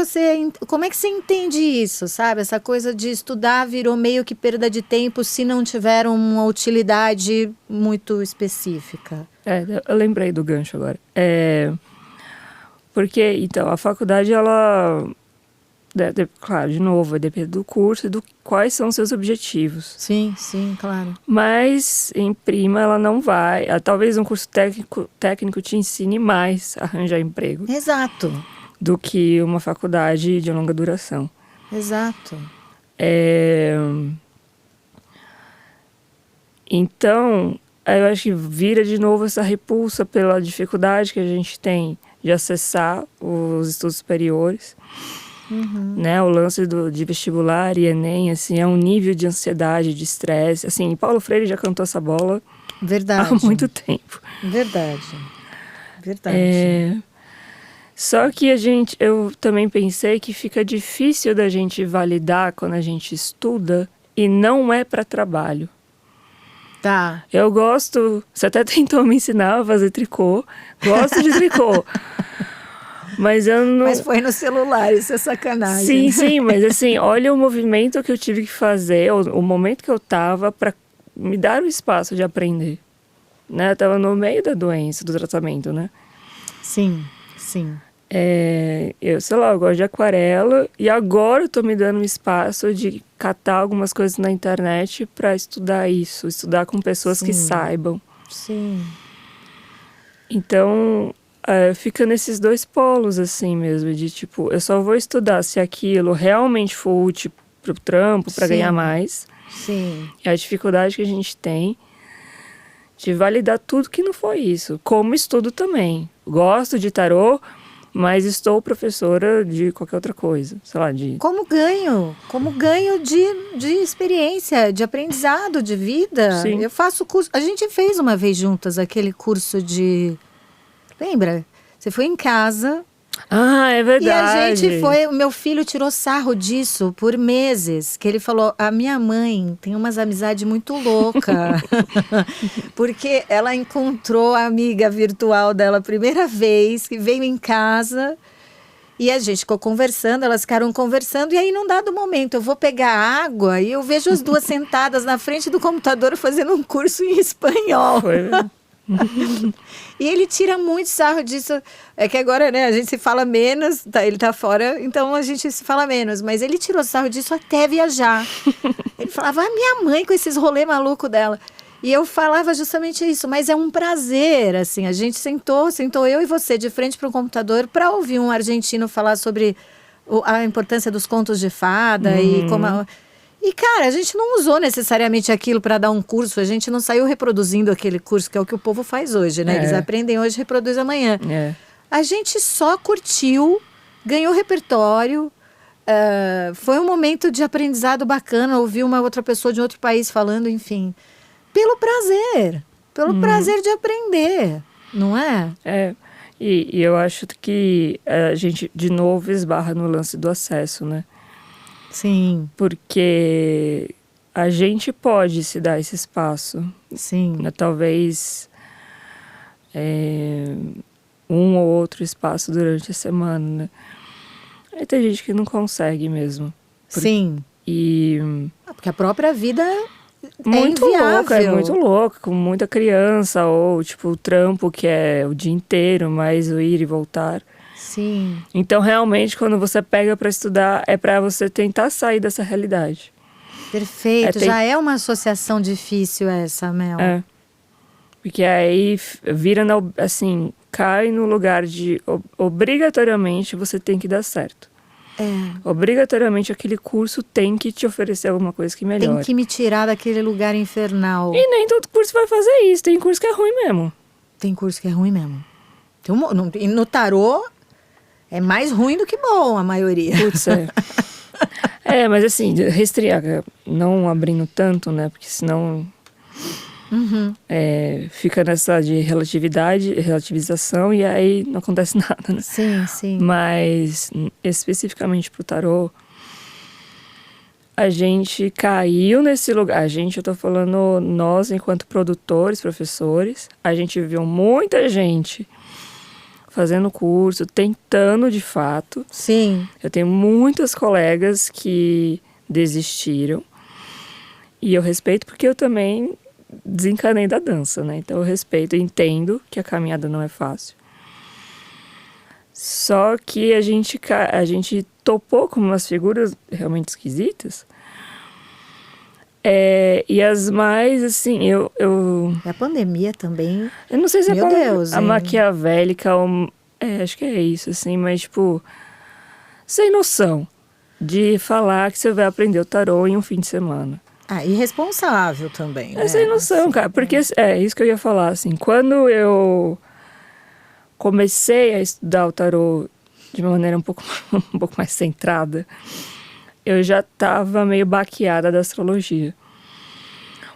como é que você entende isso, sabe? Essa coisa de estudar virou meio que perda de tempo se não tiver uma utilidade muito específica.
Eu lembrei do gancho agora. Porque, então, a faculdade, ela... claro, de novo, vai depender do curso e quais são os seus objetivos.
Sim, claro.
Mas, em prima, ela não vai... Talvez um curso técnico te ensine mais a arranjar emprego.
Exato.
Do que uma faculdade de longa duração.
Exato.
Então, eu acho que vira de novo essa repulsa pela dificuldade que a gente tem de acessar os estudos superiores. Né? O lance de vestibular e Enem, assim, é um nível de ansiedade, de estresse. Assim, Paulo Freire já cantou essa bola há muito tempo.
Verdade.
Só que eu também pensei que fica difícil da gente validar quando a gente estuda e não é para trabalho.
Tá.
Eu gosto, você até tentou me ensinar a fazer tricô, gosto de tricô. Mas eu não...
Mas foi no celular, isso é sacanagem.
Sim, mas assim, olha o movimento que eu tive que fazer, o momento que eu tava para me dar o espaço de aprender. Né? Eu tava no meio da doença, do tratamento, né?
Sim.
Eu, sei lá, eu gosto de aquarela e agora eu tô me dando um espaço de catar algumas coisas na internet para estudar isso, estudar com pessoas que saibam.
Sim.
Então, fica nesses dois polos, assim mesmo, de tipo, eu só vou estudar se aquilo realmente for útil pro trampo, para ganhar mais.
Sim.
É a dificuldade que a gente tem de validar tudo que não foi isso. Como estudo também. Gosto de tarô, mas estou professora de qualquer outra coisa. Sei lá, de...
Como ganho de experiência, de aprendizado, de vida.
Sim.
Eu faço curso. A gente fez uma vez juntas aquele curso de. Lembra? Você foi em casa.
Ah, é
E
verdade.
a gente foi, o meu filho tirou sarro disso por meses, que ele falou, a minha mãe tem umas amizades muito louca, porque ela encontrou a amiga virtual dela a primeira vez, que veio em casa, e a gente ficou conversando, elas ficaram conversando, e aí num dado momento eu vou pegar água e eu vejo as duas sentadas na frente do computador fazendo um curso em espanhol.
Foi.
E ele tira muito sarro disso. É que agora, né, a gente se fala menos, tá, ele tá fora, então a gente se fala menos. Mas ele tirou sarro disso até viajar. Ele falava, minha mãe com esses rolê maluco dela. E eu falava justamente isso, mas é um prazer, assim. A gente sentou eu e você de frente para o computador para ouvir um argentino falar sobre a importância dos contos de fada e como... E, cara, a gente não usou necessariamente aquilo para dar um curso, a gente não saiu reproduzindo aquele curso, que é o que o povo faz hoje, né? Eles aprendem hoje e reproduzem amanhã. A gente só curtiu, ganhou repertório, foi um momento de aprendizado bacana, ouvir uma outra pessoa de outro país falando, enfim. Pelo prazer de aprender, não é?
E eu acho que a gente, de novo, esbarra no lance do acesso, né?
Sim.
Porque a gente pode se dar esse espaço.
Sim.
Né? Talvez um ou outro espaço durante a semana, né? Aí tem gente que não consegue mesmo.
Sim. Porque a própria vida
muito louca,
inviável.
muito louca, com muita criança, ou tipo o trampo que é o dia inteiro, mais o ir e voltar.
Sim.
Então, realmente, quando você pega para estudar, é para você tentar sair dessa realidade.
Perfeito. Já é uma associação difícil essa, Mel.
Porque aí vira, assim, cai no lugar de obrigatoriamente você tem que dar certo. Obrigatoriamente aquele curso tem que te oferecer alguma coisa que melhore.
Tem que me tirar daquele lugar infernal.
E nem todo curso vai fazer isso. Tem curso que é ruim mesmo.
Tem curso que é ruim mesmo. E no tarô... É mais ruim do que bom, a maioria.
Putz, mas assim, não abrindo tanto, né? Porque senão fica nessa de relativização e aí não acontece nada, né?
Sim, sim.
Mas, especificamente pro tarô, a gente caiu nesse lugar. Eu tô falando nós, enquanto produtores, professores, a gente viu muita gente fazendo curso, tentando de fato.
Sim.
Eu tenho muitas colegas que desistiram. E eu respeito porque eu também desencanei da dança, né? Então eu respeito e entendo que a caminhada não é fácil. Só que a gente topou com umas figuras realmente esquisitas. E as mais, assim,
E a pandemia também.
Eu não sei se
Meu Deus,
a maquiavélica, acho que é isso, assim, mas, tipo, sem noção de falar que você vai aprender o tarô em um fim de semana.
Irresponsável também, né?
Sem noção,
assim,
cara, porque é isso que eu ia falar, assim, quando eu comecei a estudar o tarô de uma maneira um pouco mais centrada, eu já estava meio baqueada da astrologia.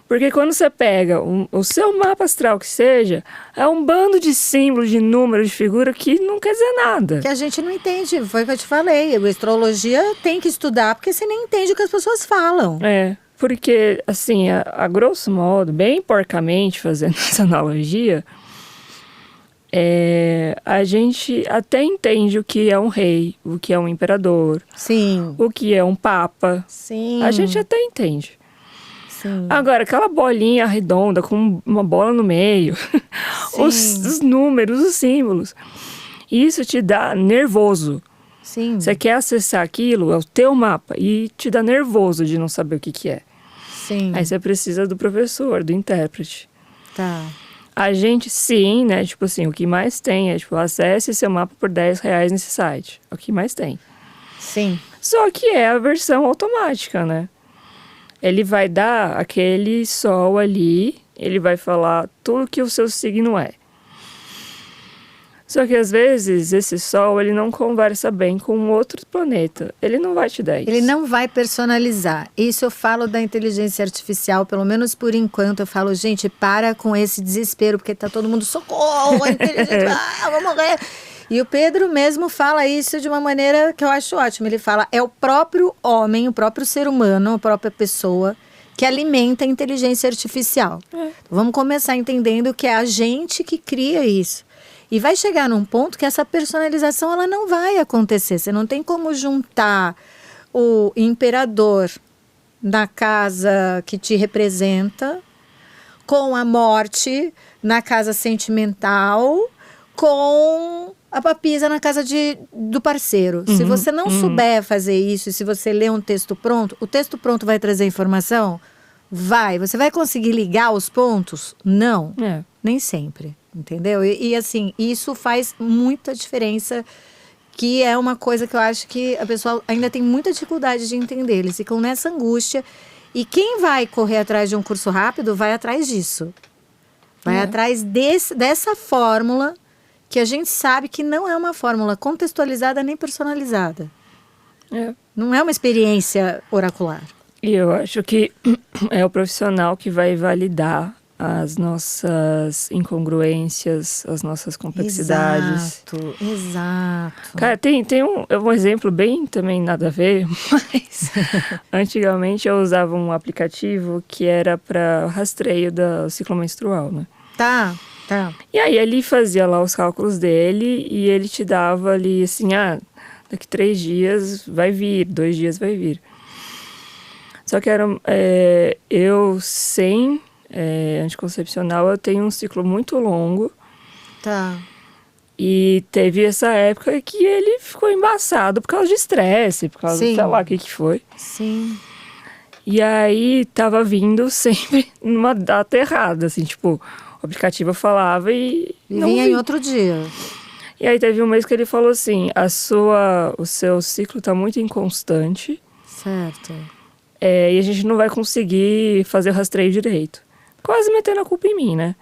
Porque quando você pega o seu mapa astral que seja, é um bando de símbolos, de números, de figura que não quer dizer nada.
Que a gente não entende, foi o que eu te falei. A astrologia tem que estudar, porque você nem entende o que as pessoas falam.
Porque, assim, a grosso modo, bem porcamente fazendo essa analogia, a gente até entende o que é um rei, o que é um imperador.
Sim.
O que é um papa.
Sim.
A gente até entende.
Sim.
Agora, aquela bolinha redonda com uma bola no meio, os números, os símbolos, isso te dá nervoso.
Sim.
Você quer acessar aquilo, é o teu mapa, e te dá nervoso de não saber o que é.
Sim.
Aí você precisa do professor, do intérprete.
Tá.
A gente, sim, né? Tipo assim, o que mais tem é, tipo, acesse seu mapa por R$10 nesse site. É o que mais tem.
Sim.
Só que é a versão automática, né? ele vai dar aquele sol ali, ele vai falar tudo que o seu signo é. Só que às vezes esse sol ele não conversa bem com outro planeta. Ele não vai te dar isso.
Ele não vai personalizar. Isso eu falo da inteligência artificial, pelo menos por enquanto. Eu falo, gente, para com esse desespero, porque tá todo mundo, socorro, a inteligência, vou morrer. E o Pedro mesmo fala isso de uma maneira que eu acho ótima. Ele fala, é o próprio homem, o próprio ser humano, a própria pessoa que alimenta a inteligência artificial. Então, vamos começar entendendo que é a gente que cria isso. E vai chegar num ponto que essa personalização ela não vai acontecer. Você não tem como juntar o imperador na casa que te representa com a morte na casa sentimental, com a papisa na casa do parceiro. Se você não souber fazer isso, se você ler um texto pronto, o texto pronto vai trazer informação? Vai. Você vai conseguir ligar os pontos? Não. Nem sempre. Entendeu? E assim, isso faz muita diferença, que é uma coisa que eu acho que a pessoa ainda tem muita dificuldade de entender. Eles ficam nessa angústia. E quem vai correr atrás de um curso rápido, vai atrás disso. Vai atrás dessa fórmula, que a gente sabe que não é uma fórmula contextualizada nem personalizada. Não é uma experiência oracular.
E eu acho que é o profissional que vai validar as nossas incongruências, as nossas complexidades.
Exato.
Cara, tem um exemplo bem também nada a ver, mas antigamente eu usava um aplicativo que era para rastreio do ciclo menstrual, né?
Tá.
E aí ele fazia lá os cálculos dele e ele te dava ali assim, daqui 3 dias vai vir, 2 dias vai vir. Só que eu sem anticoncepcional, eu tenho um ciclo muito longo.
Tá.
E teve essa época que ele ficou embaçado por causa de estresse, por causa de sei lá o que foi.
Sim.
E aí tava vindo sempre numa data errada, assim, tipo, o aplicativo falava e não
vinha
vinha.
em outro dia.
E aí teve um mês que ele falou assim, o seu ciclo tá muito inconstante.
Certo.
E a gente não vai conseguir fazer o rastreio direito. Quase metendo a culpa em mim, né?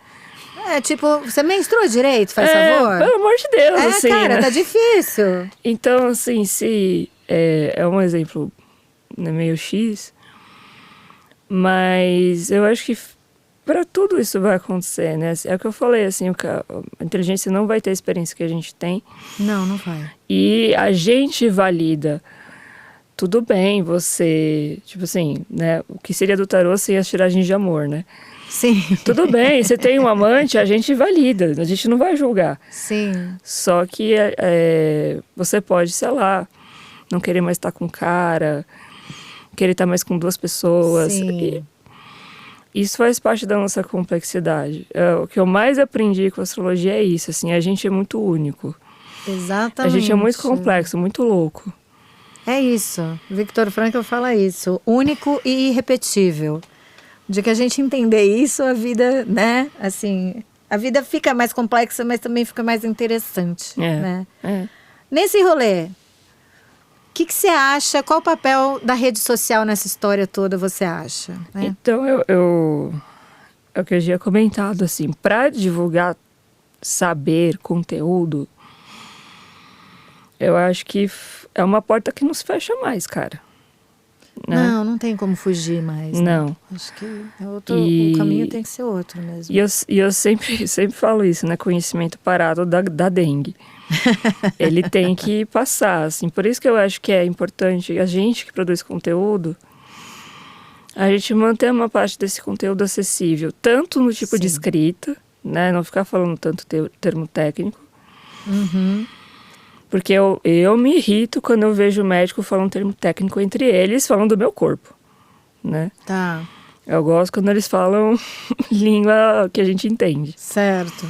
Tipo, você menstrua direito, faz favor?
Pelo amor de Deus, assim,
cara,
né?
tá difícil.
Então, assim, se é um exemplo, né, meio X, mas eu acho que para tudo isso vai acontecer, né? É o que eu falei, assim, a inteligência não vai ter a experiência que a gente tem.
Não vai.
E a gente valida. Tudo bem, você, tipo assim, né? O que seria do tarô sem as tiragens de amor, né?
Sim.
Tudo bem, você tem um amante, a gente valida, a gente não vai julgar.
Sim.
Só que você pode, sei lá, não querer mais estar com o cara, querer estar mais com 2 pessoas.
Sim.
E isso faz parte da nossa complexidade. O que eu mais aprendi com a astrologia é isso, assim, a gente é muito único.
Exatamente.
A gente é muito complexo, muito louco.
É isso. Victor Frankl fala isso. Único e irrepetível. De que a gente entender isso, a vida, né? Assim, a vida fica mais complexa, mas também fica mais interessante, né? Nesse rolê, o que você acha? Qual o papel da rede social nessa história toda, você acha? Né?
Então, é o que eu já tinha comentado, assim, para divulgar saber, conteúdo, eu acho que é uma porta que não se fecha mais, cara. Né?
Não tem como fugir mais.
Não.
Né? Acho que o caminho tem que ser outro mesmo.
E eu sempre falo isso, né? Conhecimento parado da dengue. Ele tem que passar, assim. Por isso que eu acho que é importante a gente que produz conteúdo, a gente manter uma parte desse conteúdo acessível, tanto no tipo de escrita, né? Não ficar falando tanto termo técnico. Porque eu me irrito quando eu vejo o médico falando um termo técnico entre eles, falando do meu corpo, né?
Tá.
Eu gosto quando eles falam língua que a gente entende.
Certo.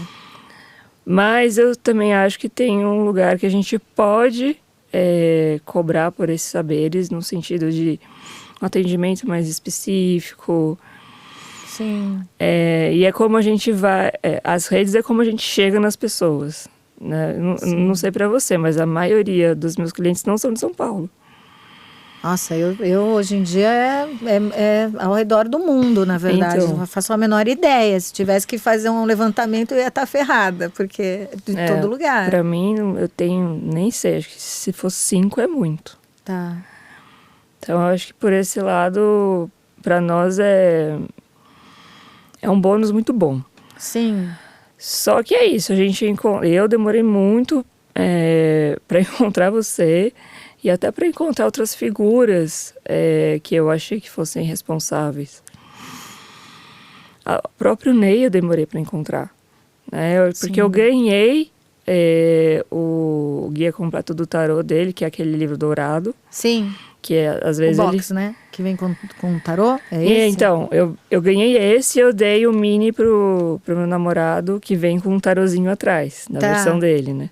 Mas eu também acho que tem um lugar que a gente pode cobrar por esses saberes, no sentido de um atendimento mais específico.
Sim.
E é como a gente vai... as redes é como a gente chega nas pessoas. Né? Não sei pra você, mas a maioria dos meus clientes não são de São Paulo.
Nossa, eu hoje em dia é ao redor do mundo, na verdade.
Então.
Não faço a menor ideia. Se tivesse que fazer um levantamento, eu ia estar ferrada, porque é de todo lugar.
Pra mim, eu tenho, nem sei, acho que se fosse 5 é muito.
Tá.
Então, eu acho que por esse lado, pra nós é um bônus muito bom.
Sim.
Só que é isso, eu demorei muito para encontrar você e até para encontrar outras figuras que eu achei que fossem responsáveis. O próprio Ney eu demorei para encontrar, né? Porque eu ganhei o Guia Completo do Tarô dele, que é aquele livro dourado.
Sim.
Que às vezes
o box, né? Que vem com tarô, é esse?
Então, eu ganhei esse e eu dei o mini pro meu namorado, que vem com um tarozinho atrás, na versão dele, né?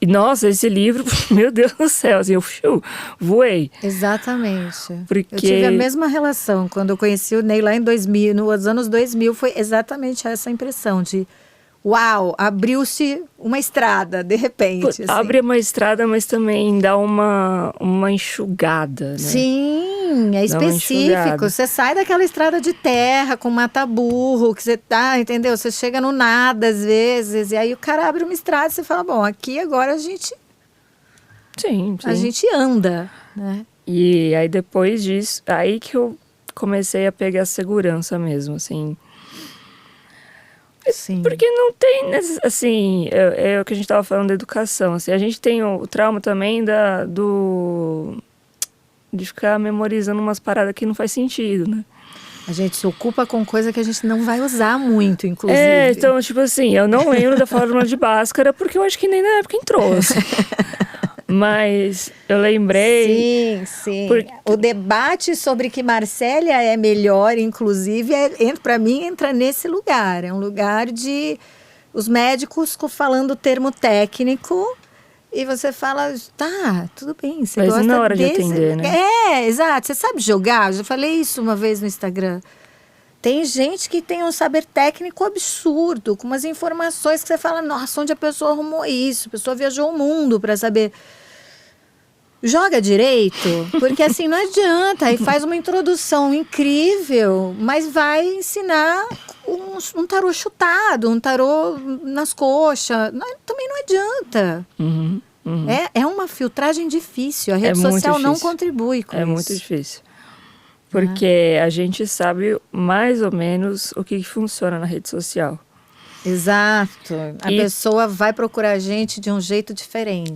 E, nossa, esse livro, meu Deus do céu, assim, eu voei.
Exatamente.
Porque...
Eu tive a mesma relação. Quando eu conheci o Ney lá em 2000, nos anos 2000, foi exatamente essa impressão de... Uau, abriu-se uma estrada, de repente. Assim.
Abre uma estrada, mas também dá uma enxugada, né?
Sim, é específico. Você sai daquela estrada de terra com mata-burro, que você tá, entendeu? Você chega no nada às vezes, e aí o cara abre uma estrada e você fala, bom, aqui agora a gente...
Sim.
A gente anda, né?
E aí depois disso, aí que eu comecei a pegar segurança mesmo, assim...
Sim.
Porque não tem, assim, é o que a gente estava falando da educação, assim, a gente tem o trauma também de ficar memorizando umas paradas que não faz sentido, né?
A gente se ocupa com coisa que a gente não vai usar muito, inclusive.
Então, tipo assim, eu não lembro da fórmula de Bhaskara, porque eu acho que nem na época entrou, assim. Mas eu lembrei...
Sim. O debate sobre que Marsella é melhor, inclusive, para mim, entra nesse lugar. É um lugar de... Os médicos falando o termo técnico e você fala, tá, tudo bem, você
mas
gosta
na hora
desse...
de atender, né?
Exato. Você sabe jogar? Eu já falei isso uma vez no Instagram. Tem gente que tem um saber técnico absurdo, com umas informações que você fala, nossa, onde a pessoa arrumou isso? A pessoa viajou o mundo para saber. Joga direito, porque assim não adianta. Aí faz uma introdução incrível, mas vai ensinar um tarô chutado, um tarô nas coxas. Também não adianta.
Uhum.
É uma filtragem difícil. A rede social não contribui com isso.
É muito difícil. Porque a gente sabe mais ou menos o que funciona na rede social.
Exato. A pessoa vai procurar a gente de um jeito diferente.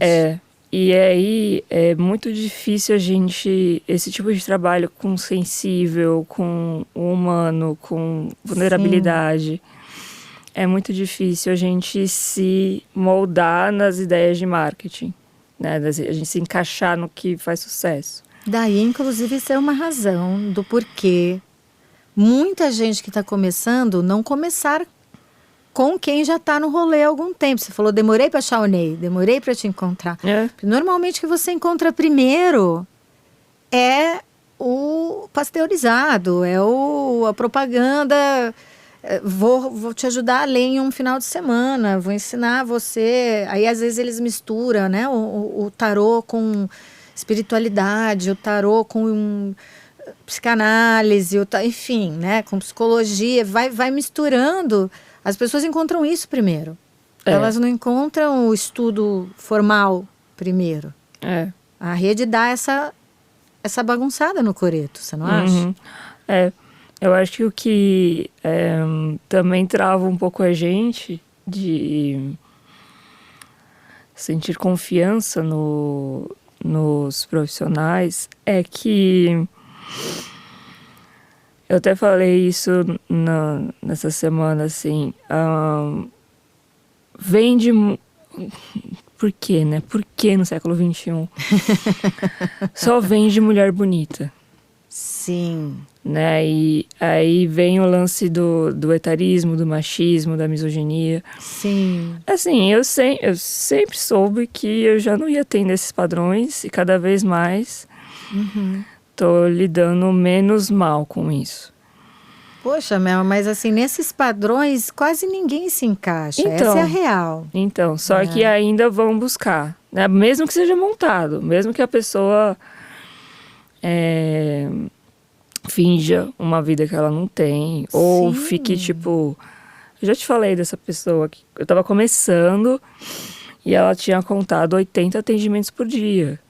E aí é muito difícil esse tipo de trabalho com sensível, com o humano, com vulnerabilidade. Sim. É muito difícil a gente se moldar nas ideias de marketing, né? A gente se encaixar no que faz sucesso.
Daí, inclusive, isso é uma razão do porquê muita gente que está começando não começar com quem já está no rolê há algum tempo. Você falou, demorei para achar o Ney, demorei para te encontrar. Normalmente o que você encontra primeiro é o pasteurizado, é a propaganda. Vou te ajudar a ler em um final de semana, vou ensinar você. Aí às vezes eles misturam, né, o tarô com espiritualidade, o tarô com psicanálise, enfim, né, com psicologia, vai misturando. As pessoas encontram isso primeiro. Elas não encontram o estudo formal primeiro. A rede dá essa bagunçada no coreto, você não acha?
Eu acho que o que também trava um pouco a gente de sentir confiança nos profissionais é que... Eu até falei isso nessa semana, assim, vende... Por quê, né? Por que no século XXI? Só vende mulher bonita.
Sim.
Né? E aí vem o lance do etarismo, do machismo, da misoginia.
Sim.
Assim, eu sempre soube que eu já não ia tendo esses padrões e cada vez mais... Tô lidando menos mal com isso.
Poxa, Mel, mas assim, nesses padrões quase ninguém se encaixa.
Então,
essa é a real.
Então, só que ainda vão buscar. né? Mesmo que seja montado, mesmo que a pessoa finja uma vida que ela não tem, ou
Sim.
fique tipo... Eu já te falei dessa pessoa que eu tava começando e ela tinha contado 80 atendimentos por dia.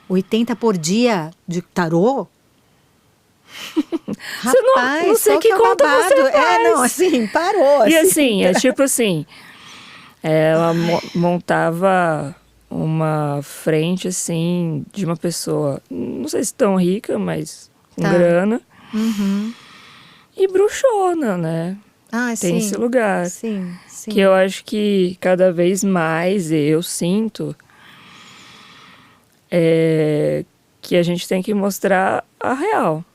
80 por dia de tarô?
Você não sei
qual
que
é o
conta
babado?
você faz.
Não, assim, parou.
E assim, é tipo assim, ela montava uma frente assim de uma pessoa, não sei se tão rica, mas com
Tá.
grana,
Uhum.
e bruxona, né?
Ah,
Tem
sim.
esse lugar.
Sim, sim.
Que eu acho que cada vez mais eu sinto que a gente tem que mostrar a real,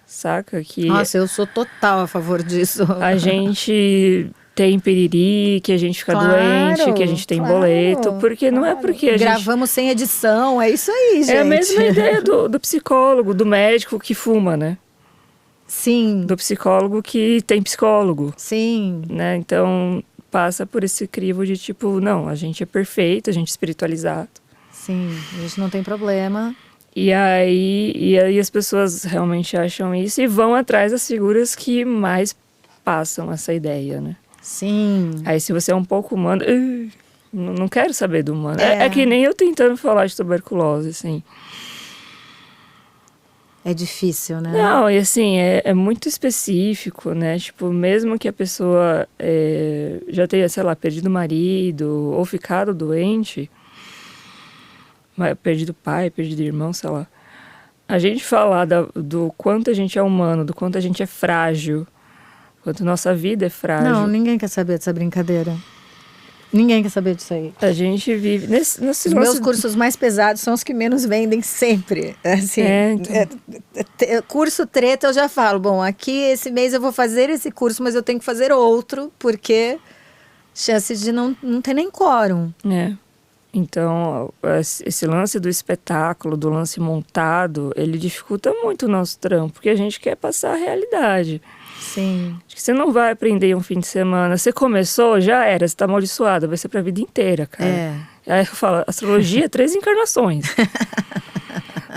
saca? Que
Nossa, eu sou total a favor disso.
a gente tem piriri, que a gente fica
Claro,
doente, que a gente tem
claro,
boleto, porque não é
claro.
porque a gente...
Gravamos sem edição, é isso aí, gente.
É a mesma ideia do psicólogo, do médico que fuma, né?
Sim,
Do psicólogo que tem psicólogo,
sim.
né? Então passa por esse crivo de tipo, não, a gente é perfeito, a gente é espiritualizado.
Sim, a gente não tem problema.
E aí as pessoas realmente acham isso e vão atrás das figuras que mais passam essa ideia, né?
Sim.
Aí se você é um pouco humano, não quero saber do humano.
É.
É que nem eu tentando falar de tuberculose, assim.
É difícil, né?
Não, e assim, é muito específico, né? Tipo, mesmo que a pessoa já tenha, sei lá, perdido o marido ou ficado doente, perdido pai, perdido irmão, sei lá. A gente falar do quanto a gente é humano, do quanto a gente é frágil, quanto nossa vida é frágil.
Não, ninguém quer saber dessa brincadeira. Ninguém quer saber disso aí.
A gente vive nesse
Os meus cursos mais pesados são os que menos vendem sempre. Assim,
então.
Curso treta eu já falo, bom, aqui esse mês eu vou fazer esse curso, mas eu tenho que fazer outro, porque chance de não ter nem quórum.
Então, esse lance do espetáculo, do lance montado, ele dificulta muito o nosso trampo, porque a gente quer passar a realidade.
Sim.
Acho que você não vai aprender um fim de semana. Você começou, já era, você tá amaldiçoada, vai ser pra vida inteira, cara. Aí eu falo, astrologia, 3 encarnações.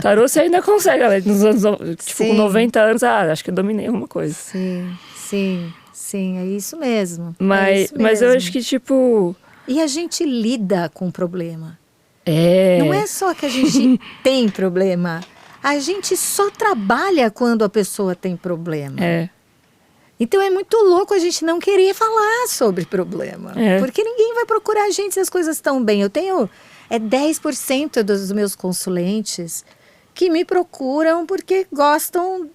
Tarô você ainda consegue, nos anos, tipo, com 90 anos, acho que eu dominei alguma coisa.
Sim, é isso mesmo.
Mas eu acho que, tipo...
E a gente lida com o problema.
É.
Não é só que a gente tem problema. A gente só trabalha quando a pessoa tem problema.
É.
Então é muito louco a gente não querer falar sobre problema.
É.
Porque ninguém vai procurar a gente se as coisas estão bem. Eu tenho 10% dos meus consulentes que me procuram porque gostam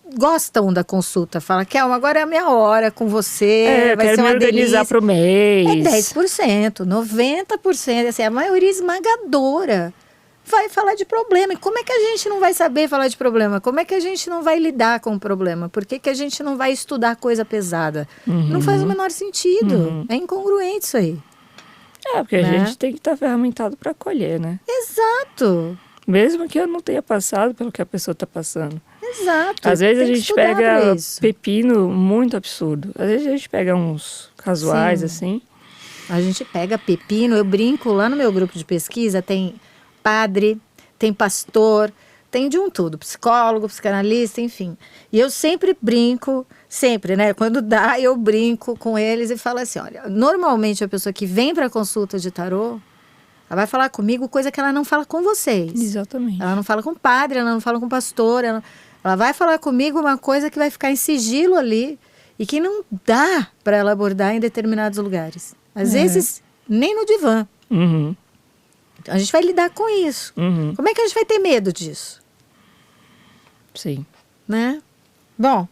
da consulta. Fala, Kelma, agora é a minha hora com você, vai
quero
ser uma
me organizar
delícia.
pro mês.
É 10%, 90%, assim, a maioria esmagadora vai falar de problema. E como é que a gente não vai saber falar de problema? Como é que a gente não vai lidar com o problema? Por que a gente não vai estudar coisa pesada? Não faz o menor sentido. É incongruente isso aí.
Porque a gente tem que estar ferramentado para acolher, né?
Exato.
Mesmo que eu não tenha passado pelo que a pessoa está passando.
Exato.
Às vezes
Tem
a
que
gente
estudar pra
pega
isso.
pepino muito absurdo. Às vezes a gente pega uns casuais,
Sim.
assim.
A gente pega pepino, eu brinco lá no meu grupo de pesquisa, tem padre, tem pastor, tem de um tudo, psicólogo, psicanalista, enfim. E eu sempre brinco, sempre, né? Quando dá, eu brinco com eles e falo assim, olha, normalmente a pessoa que vem para consulta de tarô, ela vai falar comigo coisa que ela não fala com vocês.
Exatamente.
Ela não fala com padre, ela não fala com pastor, ela vai falar comigo uma coisa que vai ficar em sigilo ali e que não dá para ela abordar em determinados lugares. Às vezes, nem no divã.
Uhum.
Então, a gente vai lidar com isso.
Uhum.
Como é que a gente vai ter medo disso?
Sim.
Né? Bom,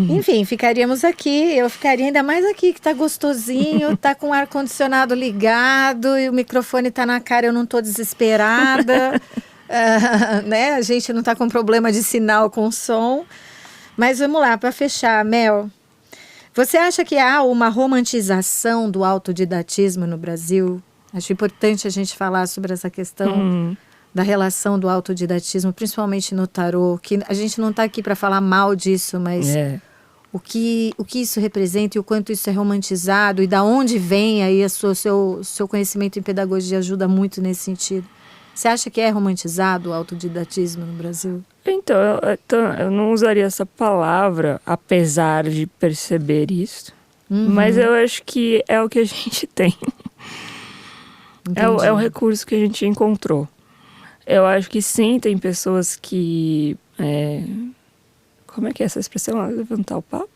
enfim, ficaríamos aqui. Eu ficaria ainda mais aqui, que tá gostosinho, tá com o ar-condicionado ligado e o microfone tá na cara, eu não tô desesperada. Né? A gente não tá com problema de sinal com som. Mas vamos lá, para fechar, Mel. Você acha que há uma romantização do autodidatismo no Brasil? Acho importante a gente falar sobre essa questão da relação do autodidatismo, principalmente no tarô, que a gente não está aqui para falar mal disso, mas o que isso representa e o quanto isso é romantizado e da onde vem aí seu conhecimento em pedagogia ajuda muito nesse sentido. Você acha que é romantizado o autodidatismo no Brasil?
Então, eu não usaria essa palavra, apesar de perceber isso. Mas eu acho que é o que a gente tem. É o recurso que a gente encontrou. Eu acho que sim, tem pessoas que... como é que é essa expressão? Levantar o papo?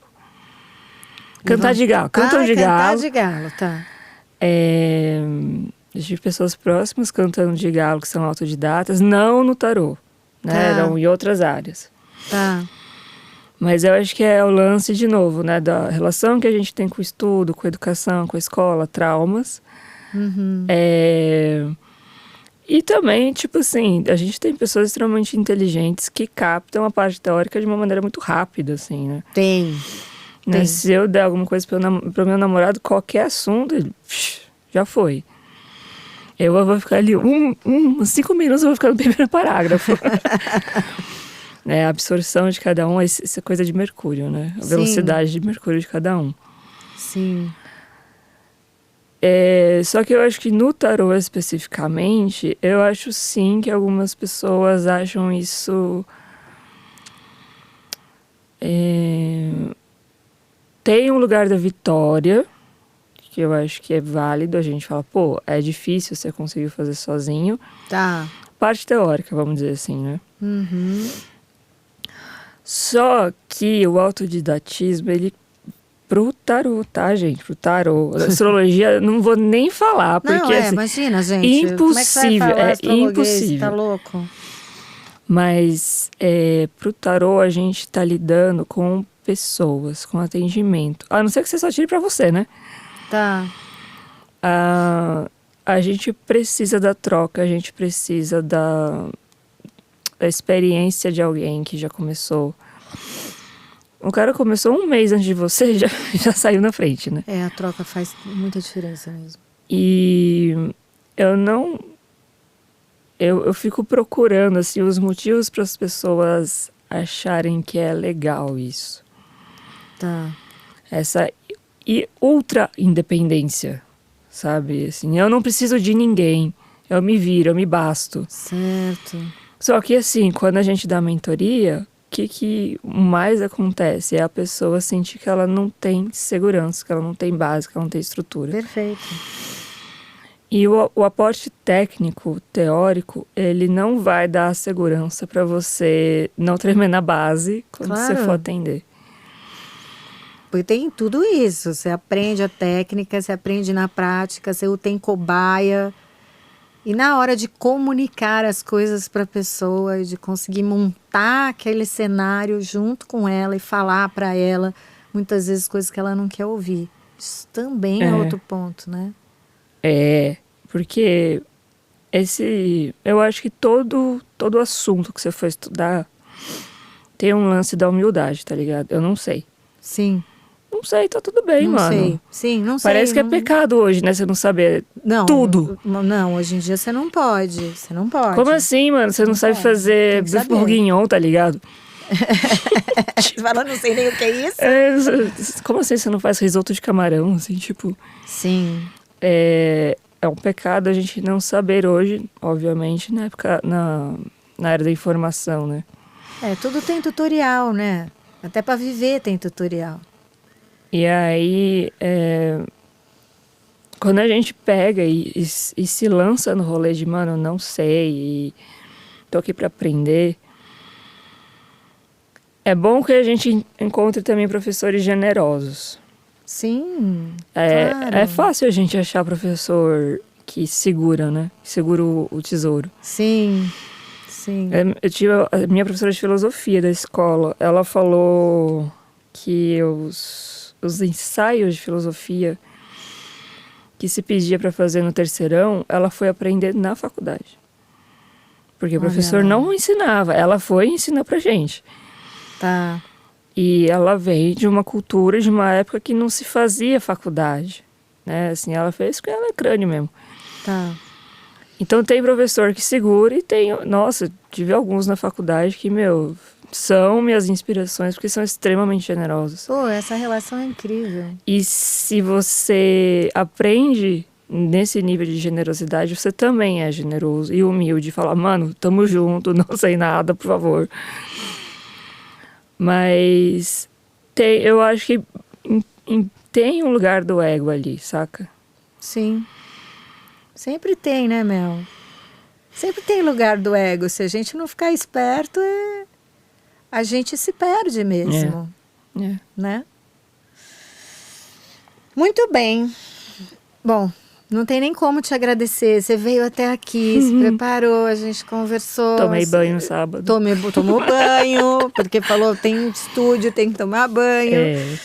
Cantar de galo. Cantam de galo.
Cantar de galo, tá.
De pessoas próximas cantando de galo, que são autodidatas. Não no tarô, né?
Tá.
Eram em outras áreas.
Tá.
Mas eu acho que é o lance, de novo, né? Da relação que a gente tem com o estudo, com a educação, com a escola, traumas. E também, tipo assim, a gente tem pessoas extremamente inteligentes que captam a parte teórica de uma maneira muito rápida, assim, né?
Tem.
Né? Se eu der alguma coisa pro meu namorado, qualquer assunto, ele já foi. Eu vou ficar ali, 5 minutos eu vou ficar no primeiro parágrafo. A absorção de cada um, essa coisa de Mercúrio, né? A velocidade de Mercúrio de cada um.
Sim.
Só que eu acho que no tarô especificamente, eu acho sim que algumas pessoas acham isso... Tem um lugar da vitória, que eu acho que é válido. A gente fala, pô, é difícil você conseguir fazer sozinho.
Tá.
Parte teórica, vamos dizer assim, né? Só que o autodidatismo, ele... Pro tarô, tá, gente? Pro tarô. A astrologia, não vou nem falar, porque...
Não,
assim,
imagina, gente.
impossível,
Como é que você vai falar
impossível.
Tá louco?
Mas pro tarô, a gente tá lidando com pessoas, com atendimento. A não ser que você só tire pra você, né?
Tá.
A gente precisa da troca, a gente precisa da experiência de alguém que já começou. O cara começou 1 mês antes de você, já saiu na frente, né?
A troca faz muita diferença mesmo.
E eu fico procurando, assim, os motivos para as pessoas acharem que é legal isso.
Tá.
Essa ultra independência, sabe? Assim, eu não preciso de ninguém, eu me viro, eu me basto.
Certo.
Só que, assim, quando a gente dá mentoria... O que mais acontece é a pessoa sentir que ela não tem segurança, que ela não tem base, que ela não tem estrutura.
Perfeito.
E o aporte técnico, teórico, ele não vai dar segurança para você não tremer na base quando você for atender.
Porque tem tudo isso. Você aprende a técnica, você aprende na prática, você tem cobaia. E na hora de comunicar as coisas para a pessoa, de conseguir montar aquele cenário junto com ela e falar para ela, muitas vezes, coisas que ela não quer ouvir. Isso também é outro ponto, né?
Porque eu acho que todo assunto que você for estudar tem um lance da humildade, tá ligado? Eu não sei.
Sim.
Não sei, tá tudo bem,
não
mano.
Sei. Sim, não sei.
Parece que é pecado hoje, né? Você não saber tudo.
Não, hoje em dia você não pode. Você não pode.
Como assim, mano? Você não sabe fazer bife bourguignon, tá ligado?
Você fala, não sei nem o que é isso.
Como assim você não faz risoto de camarão, assim, tipo...
Sim.
É um pecado a gente não saber hoje, obviamente, na época, na era da informação, né?
Tudo tem tutorial, né? Até pra viver tem tutorial.
E aí, quando a gente pega e se lança no rolê de, mano, não sei, e tô aqui pra aprender, é bom que a gente encontre também professores generosos.
Sim, claro.
É fácil a gente achar professor que segura, né? Segura o tesouro.
Sim, sim.
Eu tive a minha professora de filosofia da escola, ela falou que os ensaios de filosofia que se pedia para fazer no terceirão, ela foi aprender na faculdade. Porque o professor não ensinava, ela foi e ensinou pra gente.
Tá.
E ela veio de uma cultura, de uma época que não se fazia faculdade, né? Assim, ela fez porque ela é crânio mesmo.
Tá.
Então tem professor que segura e tem... Nossa, tive alguns na faculdade que, são minhas inspirações porque são extremamente generosos.
Pô, essa relação é incrível.
E se você aprende nesse nível de generosidade, você também é generoso e humilde. Fala, mano, tamo junto, não sei nada, por favor. Mas eu acho que tem um lugar do ego ali, saca?
Sim. Sempre tem, né, Mel? Sempre tem lugar do ego. Se a gente não ficar esperto, a gente se perde mesmo. Né? Muito bem. Bom, não tem nem como te agradecer. Você veio até aqui, se preparou, a gente conversou.
Tomei banho no sábado.
Tomou banho, porque falou, tem estúdio, tem que tomar banho.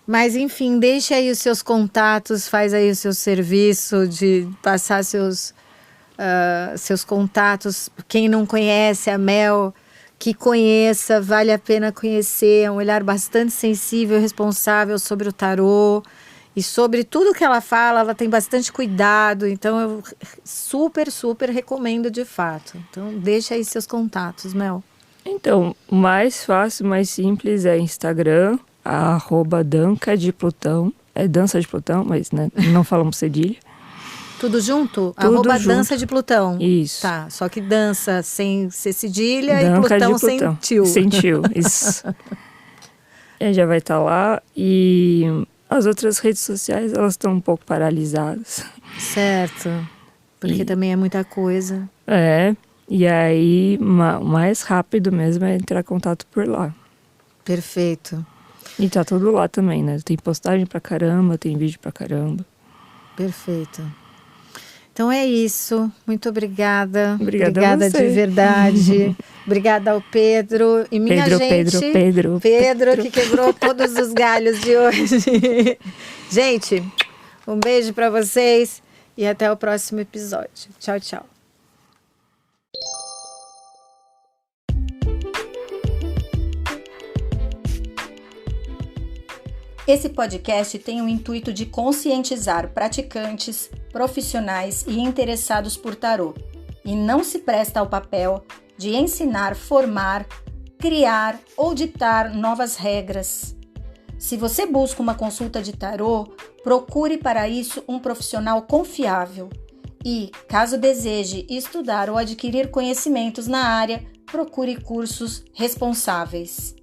Mas, enfim, deixa aí os seus contatos, faz aí o seu serviço de passar seus contatos. Quem não conhece a Mel, que conheça, vale a pena conhecer. É um olhar bastante sensível, responsável sobre o tarô. E sobre tudo que ela fala, ela tem bastante cuidado. Então, eu super, super recomendo de fato. Então, deixa aí seus contatos, Mel.
Então, o mais fácil, mais simples é Instagram, @Danca de Plutão. É dança de Plutão, mas né, não falamos cedilha.
Tudo junto?
Tudo junto.
Dança de Plutão.
Isso.
Tá, só que dança sem ser cedilha
Danca
e Plutão,
de Plutão
sem tio.
Sem tio, isso. Já vai estar lá. E as outras redes sociais, elas estão um pouco paralisadas.
Certo, porque também é muita coisa.
E aí o mais rápido mesmo é entrar em contato por lá.
Perfeito.
E tá tudo lá também, né? Tem postagem pra caramba, tem vídeo pra caramba.
Perfeito. Então é isso. Muito obrigada.
Obrigada
de verdade. Obrigada ao Pedro e minha gente. Pedro, que quebrou todos os galhos de hoje. Gente, um beijo pra vocês e até o próximo episódio. Tchau, tchau. Esse podcast tem o intuito de conscientizar praticantes, profissionais e interessados por tarô, e não se presta ao papel de ensinar, formar, criar ou ditar novas regras. Se você busca uma consulta de tarô, procure para isso um profissional confiável. E, caso deseje estudar ou adquirir conhecimentos na área, procure cursos responsáveis.